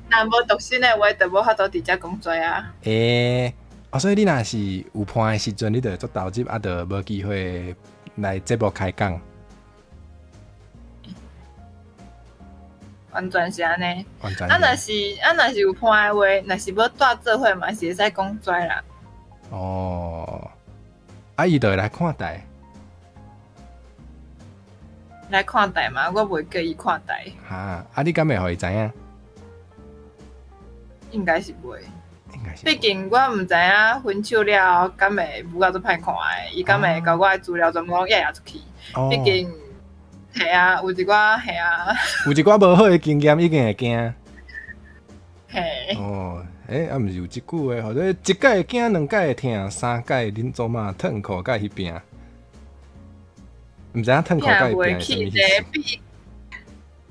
若无独身诶话，就无法度伫遮工作啊。所以你若是有伴诶时阵，你着做投入，着无机会来节目开讲。完全是安尼。完全。若是有伴诶话，若是要带做伙嘛，是会使工作啦。伊着会来看待。来看待嘛，我袂介意看待。你敢会互伊知影？应该是袂。毕竟我毋知影分手了，敢会舞到做歹看诶，伊敢会甲我诶资料全部拢压出去。毕竟，系啊，有一寡系啊。有一寡无好诶经验，已经会惊。嘿。毋是有一句话，或者一届会惊，两届会疼，三届恁祖妈脱裤甲迄边。毋知影脱裤甲伊变是啥物意思？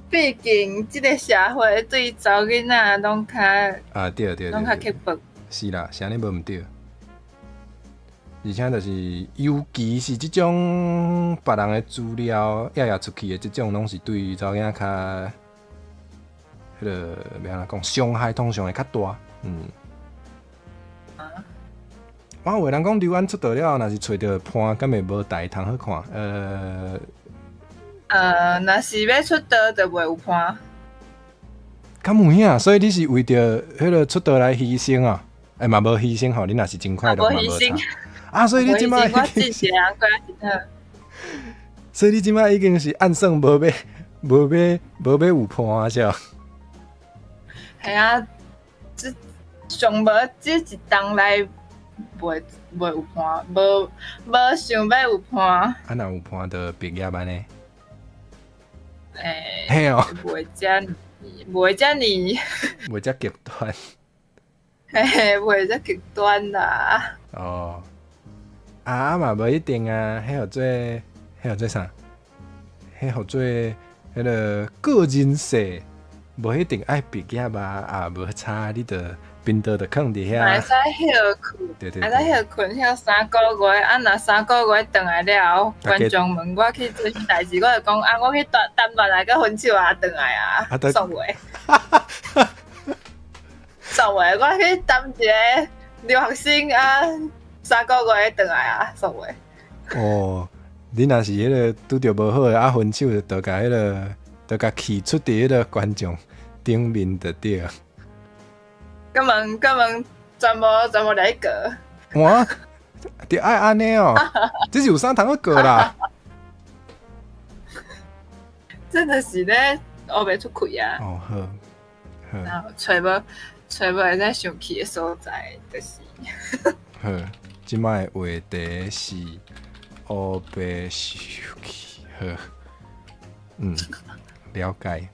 毕竟即个社会对查某囡仔拢较对，拢较刻薄。是啦，是安尼无毋对。而且就是，尤其是即种别人的资料压出去的，即种拢是对查某囡仔较迄个要安怎讲，伤害通常会较大。有个人讲，刘安出道了，若是找到伴，敢会无台通好看？若是要出道，就袂有伴。敢有影？所以你是为着迄个出道来牺牲啊？嘛无牺牲吼，你若是真快乐嘛无差。所以你即摆我真是人过真好。所以你即摆已经是暗算无要有伴啊，是哦。系啊，上无即一冬来。袂有伴，无想要有伴。若有伴，就毕业安尼。嘿哦，袂遮极端。袂遮极端啦。嘛无一定啊，迄号做啥？迄号做迄个个人税，无一定爱毕业啊，无差你着。冰刀就放伫遐，会使休困，会使休困休3个月。若3个月转来了，观众问我去做啥代志，我就讲我去谈恋爱甲分手转来啊，爽袂？爽袂？我去谈一个留学生3个月转来啊，爽袂？你若是迄个拄着无好诶，分手就甲迄个，就甲气出伫迄个观众顶面就对。根本全部来个。哇！你爱安尼哦，这是有啥通要过啦？真的是咧，学袂出气啊。好。然后找无会使生气的所在，就是。好，即摆话题是学袂生气。好，了解。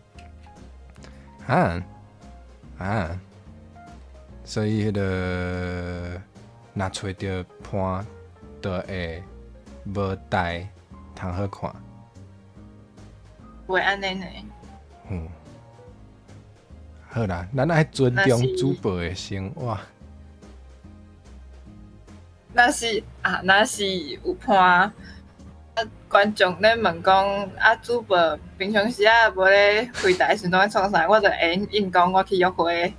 所以迄个若找着伴，就会无带通好看。袂安尼呢。好啦，咱爱尊重主播的生活。若是有伴，观众咧问讲主播平常时无咧开台时拢创啥，我就会应讲我去约会。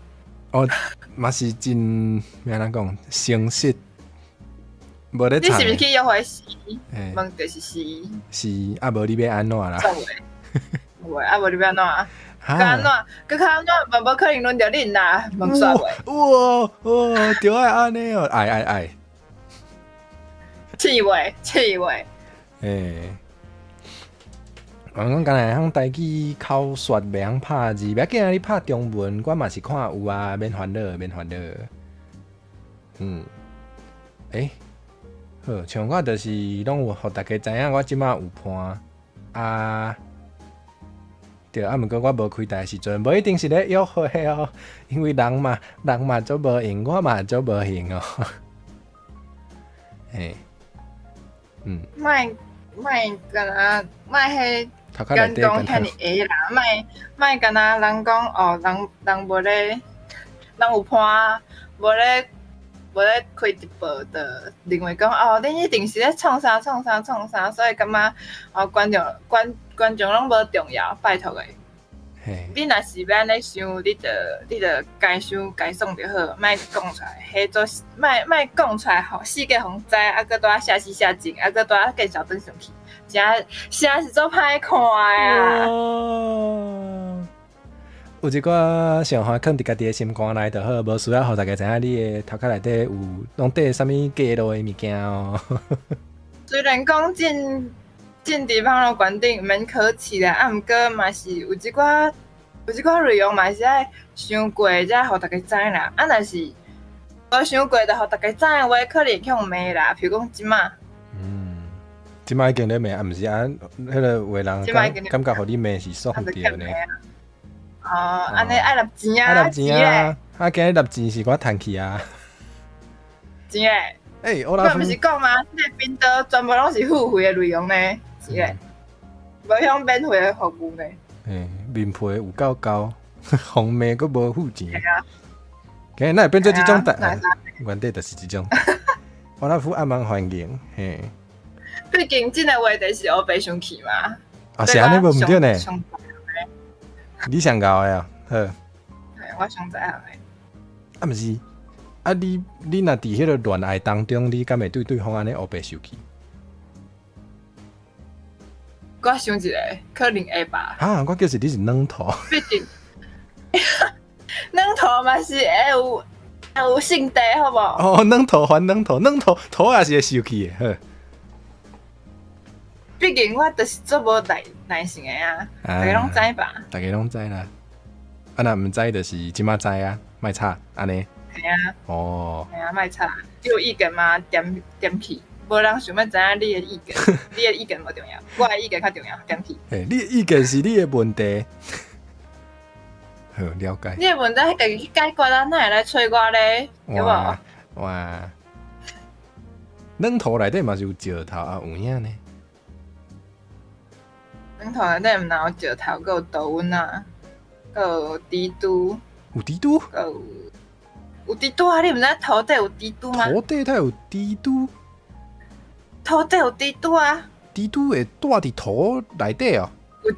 哦，嘛是真咩人讲诚实，无咧你藏。是毋是去约会时？问就是是。是啊，无你要安怎啦？袂，无你要安怎？佮安怎？佮较安怎？无可能轮到恁啦，问煞袂。哇，就爱安尼哦，爱。气味。我讲刚才向台语口说袂晓拍字，别紧啊！你拍中文，我嘛是看有啊，免烦恼。好，像我就是拢有互大家知影，我即马有伴啊。对啊，毋过我无开台时阵，无一定是咧约会哦，因为人嘛做无闲，我嘛做无闲哦。莫干那莫迄。讲遐尔会啦，莫干那人讲哦，人无咧，人有伴，无咧开直播的，认为讲哦，恁一定是咧创啥，所以感觉哦观众拢无重要，拜托诶。你若是要安尼想，你着该想该爽就好，莫讲出来，迄做莫讲出来，互世界互知，搁拄写诗写景，搁拄继续转上去。真是做歹看啊！有一寡想法放伫家己的心肝内就好，无需要互大家知影你的头壳内底有拢缀啥物假路的物件哦。虽然讲进伫网络观点免可耻啦，毋过嘛是有一寡内容嘛是爱想过才互大家知啦。若是无想过，就互大家知的话，可能向骂啦。譬如讲即马。即摆已经咧骂，啊，毋是啊，迄个话人感觉互你骂是爽着呢。哦，安尼爱立钱啊！爱立钱啊！啊，今日立钱是我趁去啊。钱诶！我毋是讲吗？你频道全部拢是付费的内容呢，钱诶，无向免费的服务呢。面皮有够高，红骂佫无付钱。今日哪会变做即种代？原底就是即种。我那副暗盲环境，嘿。毕竟真诶话题是黑白生气嘛。啊，是安尼无毋对呢。你上高诶啊，好。我上在行诶。啊，毋是，啊你若伫迄个恋爱当中，你敢会对对方安尼黑白生气？我想一个，可能会吧。我叫是你是软头。毕竟，软头嘛是会有性地，好无？哦，软头还软头也是会生气诶，好。毕竟我就是做无耐性的啊，大家拢知吧？大家拢知啦。啊，若毋知就是即马知啊，莫吵安尼。系啊。哦。系啊，莫吵。你有意见嘛？点去，无人想要知影你的意见，你的意见无重要，我的意见较重要，点去。你的意见是你的问题。好，了解。你的问题家己去解决啊，哪会来找我咧？对无？哇。软头内底嘛是有石头啊，有影呢。软头内底毋但有石头，佮有豆温啊，佮有猪肚。有猪肚？有猪肚啊！你毋知土地有猪肚吗？土地它有猪肚？土地有猪肚啊！猪肚会住伫土内底哦。有一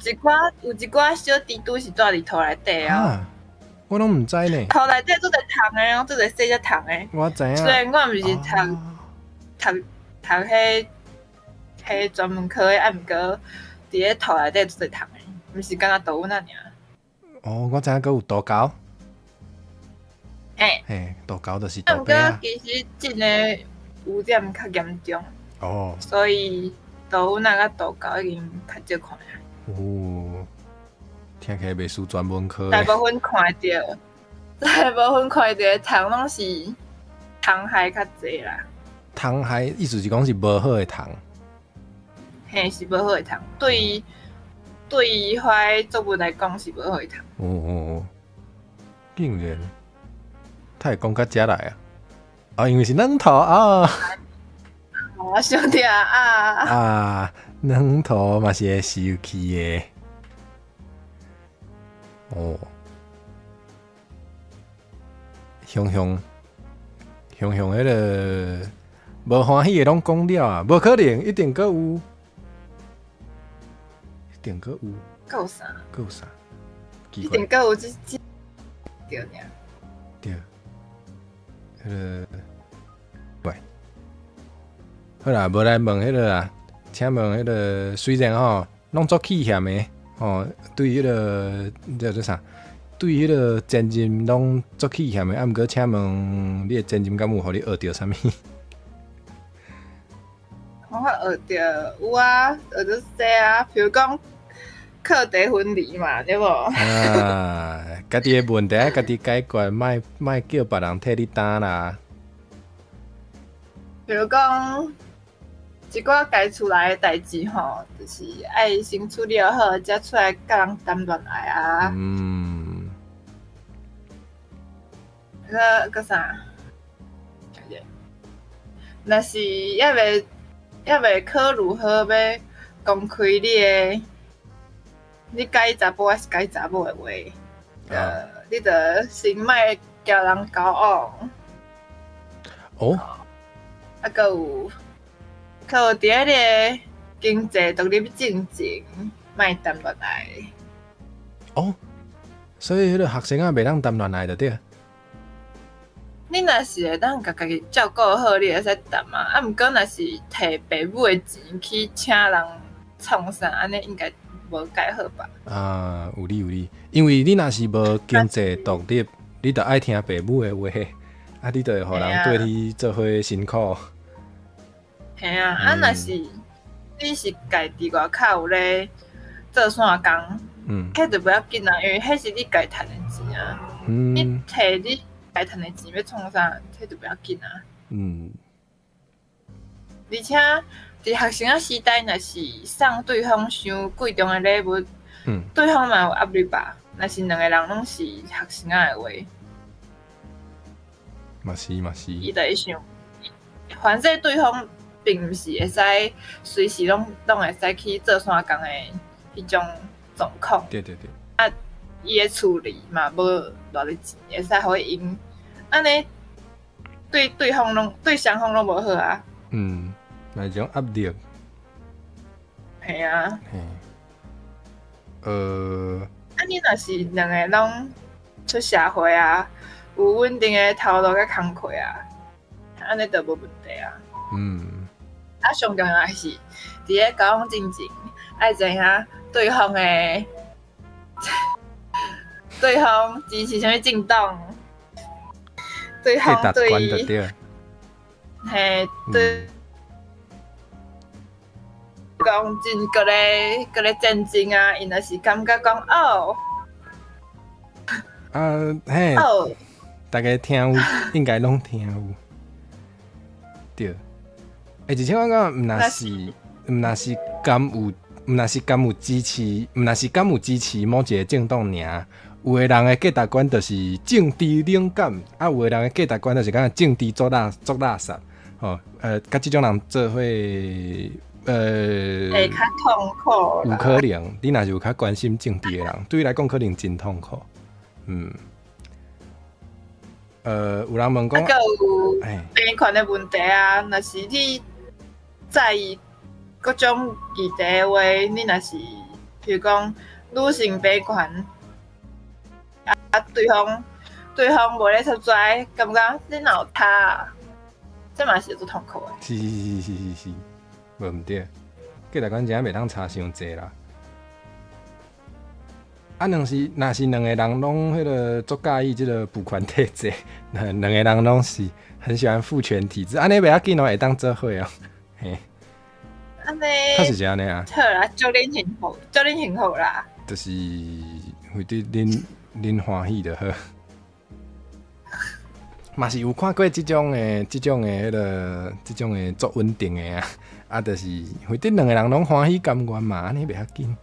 寡小猪肚是住伫土内底哦。我拢毋知呢。土内底做者虫诶，做者细只虫诶。我知影。虽然我毋是读迄专门科诶，毋过。伫咧土内底做虫诶，毋是干那豆温啊尔。哦，我知影佫有豆胶。嘿，豆胶就是豆皮啊。其实真诶污染较严重。哦。所以豆温啊甲豆胶已经较少看啊。哦，听起来袂输专门科。大部分看着虫拢是虫害较济啦。虫害意思是讲是无好诶虫。嘿，是无好诶虫，对迄作物来讲是无好诶虫。哦，竟然。他会讲到遮来啊？哦，因为是软土啊。我兄弟啊啊，软土嘛是会受气的。哦，雄雄，迄个无欢喜的拢讲了啊，无可能，一定搁有，一定搁有，够啥？搁有啥？奇一怪，定够有这对呢。对，迄个，喂，好啦，无来问迄个啦，请问迄个虽然吼拢做气嫌的，吼，对迄个叫做啥？对迄个前任拢做气嫌的，啊，毋过请问你的前任敢有互你学着啥物？我学着有啊，学着说啊，比如讲课题分离嘛，对无？啊，家己的问题家己解决，莫叫别人替你担啦。比如讲一寡该出来的代志吼，就是爱先处理好，才出来甲人谈恋爱啊。嗯，个啥？若是还未考虑好要公开你介查甫还是介查某的话，你着先莫交人交往。哦，啊，搁有伫迄个经济独立进前，莫谈恋爱。哦，所以迄个学生啊，袂当谈恋爱的对。你若是会当家己照顾好，你会使谈嘛。啊，毋过若是摕父母的钱去请人创啥，安尼应该无介好吧？啊，有理，因为你若是无经济独立，你着爱听父母的话，啊，你着会互人对你做伙辛苦。系啊，啊，若是你是家己外口有咧做线工，迄就不要紧啊，因为迄是你家赚的钱啊。你摕你家赚的钱要创啥，迄就不要紧啊。而且伫学生仔时代，若是送对方伤贵重的礼物，对方嘛有压力吧？若是两个人拢是学生仔的话，嘛是，伊就会想，反正对方并毋是会使随时拢会使去做线工的迄种状况。对。啊，伊的处理嘛无偌济钱，会使互伊用，安尼对双方拢无好啊。那种压力。系啊。啊，你若是两个拢出社会啊，有稳定的头路甲工课啊，安尼就无问题啊。啊，上重要是伫咧交往之前，爱知影对方支持啥物政党，对方对嘿对。讲真，个咧战争啊，因若是感觉讲哦，嘿，大家听有，应该拢听有，对。而且我讲，毋若是敢有支持，毋若是敢有支持某一个政党尔。有的人的价值观就是政治冷感，啊，有的人的价值观就是讲政治做垃圾，吼，甲即种人做伙。会较痛苦啦。有可能，你若是有较关心政治的人，对你来讲可能真痛苦。有人问讲，有平权的问题啊，若是你在意各种议题的话，你若是譬如讲女性平权，啊对方无咧出嘴，感觉你闹他，这嘛是最痛苦的。是。无毋对，价值观真袂当差伤济啦。啊，若是两个人拢迄个足介意即个父权体制，两个人拢是很喜欢父权体制，安尼袂要紧哦，会当做伙哦。嘿，安尼，确实是安尼啊。好啦，祝恁幸福啦。就是为对恁欢喜就好。嘛是有看过即种的足稳定的啊。啊，就是或者两个人拢欢喜甘愿嘛，安尼袂要紧，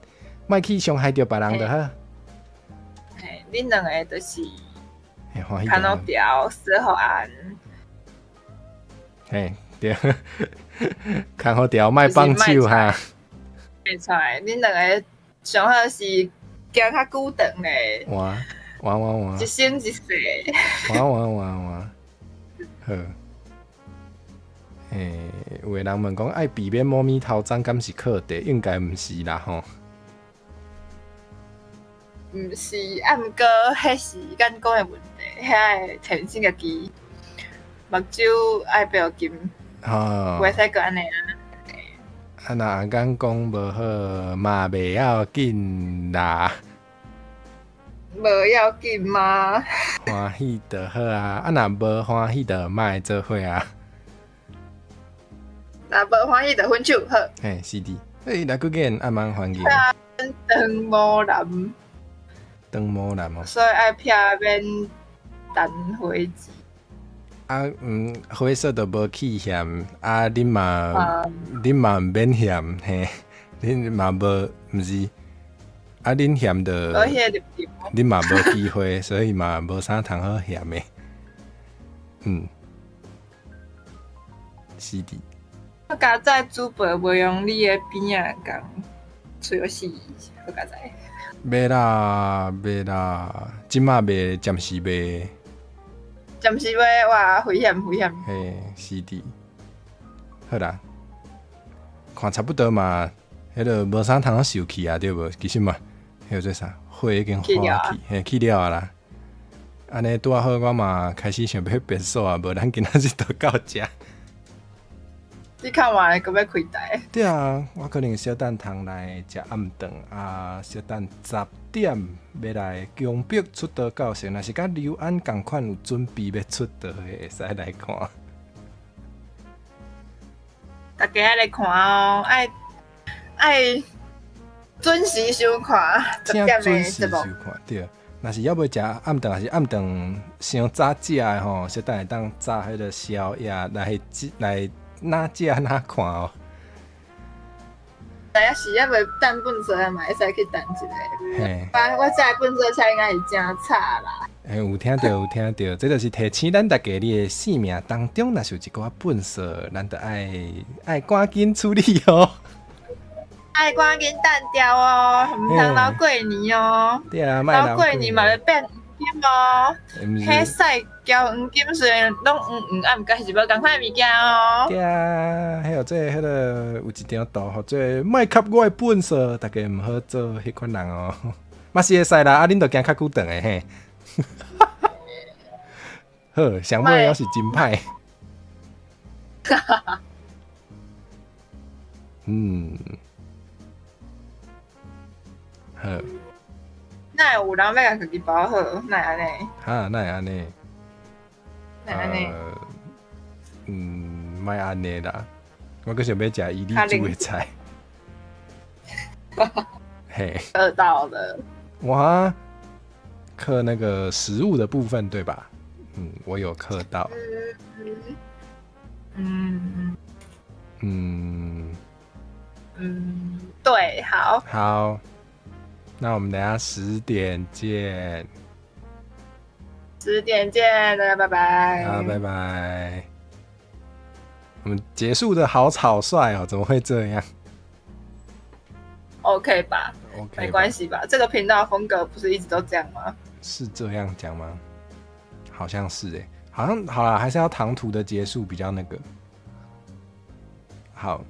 莫去伤害着别人就好。嘿，恁两个就是欢喜看到的，条四号安，嘿，对，看好条卖棒球哈，袂出来，恁两个上好是行较久长嘞，哇，一生一世。哇，好。有个人问讲爱避免猫咪头脏，敢是课题？应该毋是啦吼。毋是，啊，毋过迄是咱讲的问题，遐个天性家己目睭爱不要金，吼，袂使个安尼啊。啊，若阿公讲无好，嘛袂要紧啦，无要紧吗？欢喜就好啊。啊，若无欢喜就莫做伙啊。若无欢喜就分手好。嘿，是的。来个见阿慢环境，长毛男，长毛男哦。所以爱避免单回字。灰色都无去嫌，啊，恁嘛免嫌嘿，恁嘛无毋是，啊，恁嫌的，而且入恁嘛无机会，所以嘛无啥通好嫌的，是的。我家在煮饭袂用你的边啊讲，吹有死，我家在。袂啦，即马袂，暂时袂，暂时要哇危险。嘿，是的。好啦，看差不多嘛，迄个无啥通好受气啊，对无？其实嘛，迄个做啥？火已经化去，嘿，去了啊啦。安尼拄好，我嘛开始想要变数啊，无咱今仔日就到遮。你看完个要开台？对啊，我可能小等通来食暗顿啊，小等10点要来强迫出道教室，若是甲刘安共款有准备要出道的，会使来看。大家来看哦，爱准时收看10点的节目。对，若是要要食暗顿，还是暗顿伤早食的吼，小等会当炸迄个宵夜来哪食哪看哦。但是要袂等本色嘛，会使去等一下。嘿，我这本色车应该是真差啦。有听到，这就是提醒咱大家你的生命当中，若是有一寡本事，咱就爱赶紧处理哦。爱赶紧淡掉哦，唔通留过年哦。对啊，留过年嘛要变黄金哦。迄屎交黄金虽然拢黄，啊，毋过是无共款物件哦。对啊，还有迄个有一条道，或者莫给我的本事，大家毋好做迄款人哦。嘛是会使啦，啊，恁着行较久长的嘿。好，上尾要是真歹。好。哪有人要甲家己包好？哪会安尼？哈，哪会安尼？哪会安尼？莫安尼啦。我搁想要食伊利煮的菜。嘿，饿到了。我刻那个食物的部分，对吧？我有刻到。对，好。好，那我们等下10点见。10点见，大家拜拜。好，拜拜。我们结束的好草率哦，怎么会这样 ？OK 吧 ？OK， 没关系吧？这个频道风格不是一直都这样吗？是这样讲吗？好像是好像好啦，还是要唐突的结束比较那个好。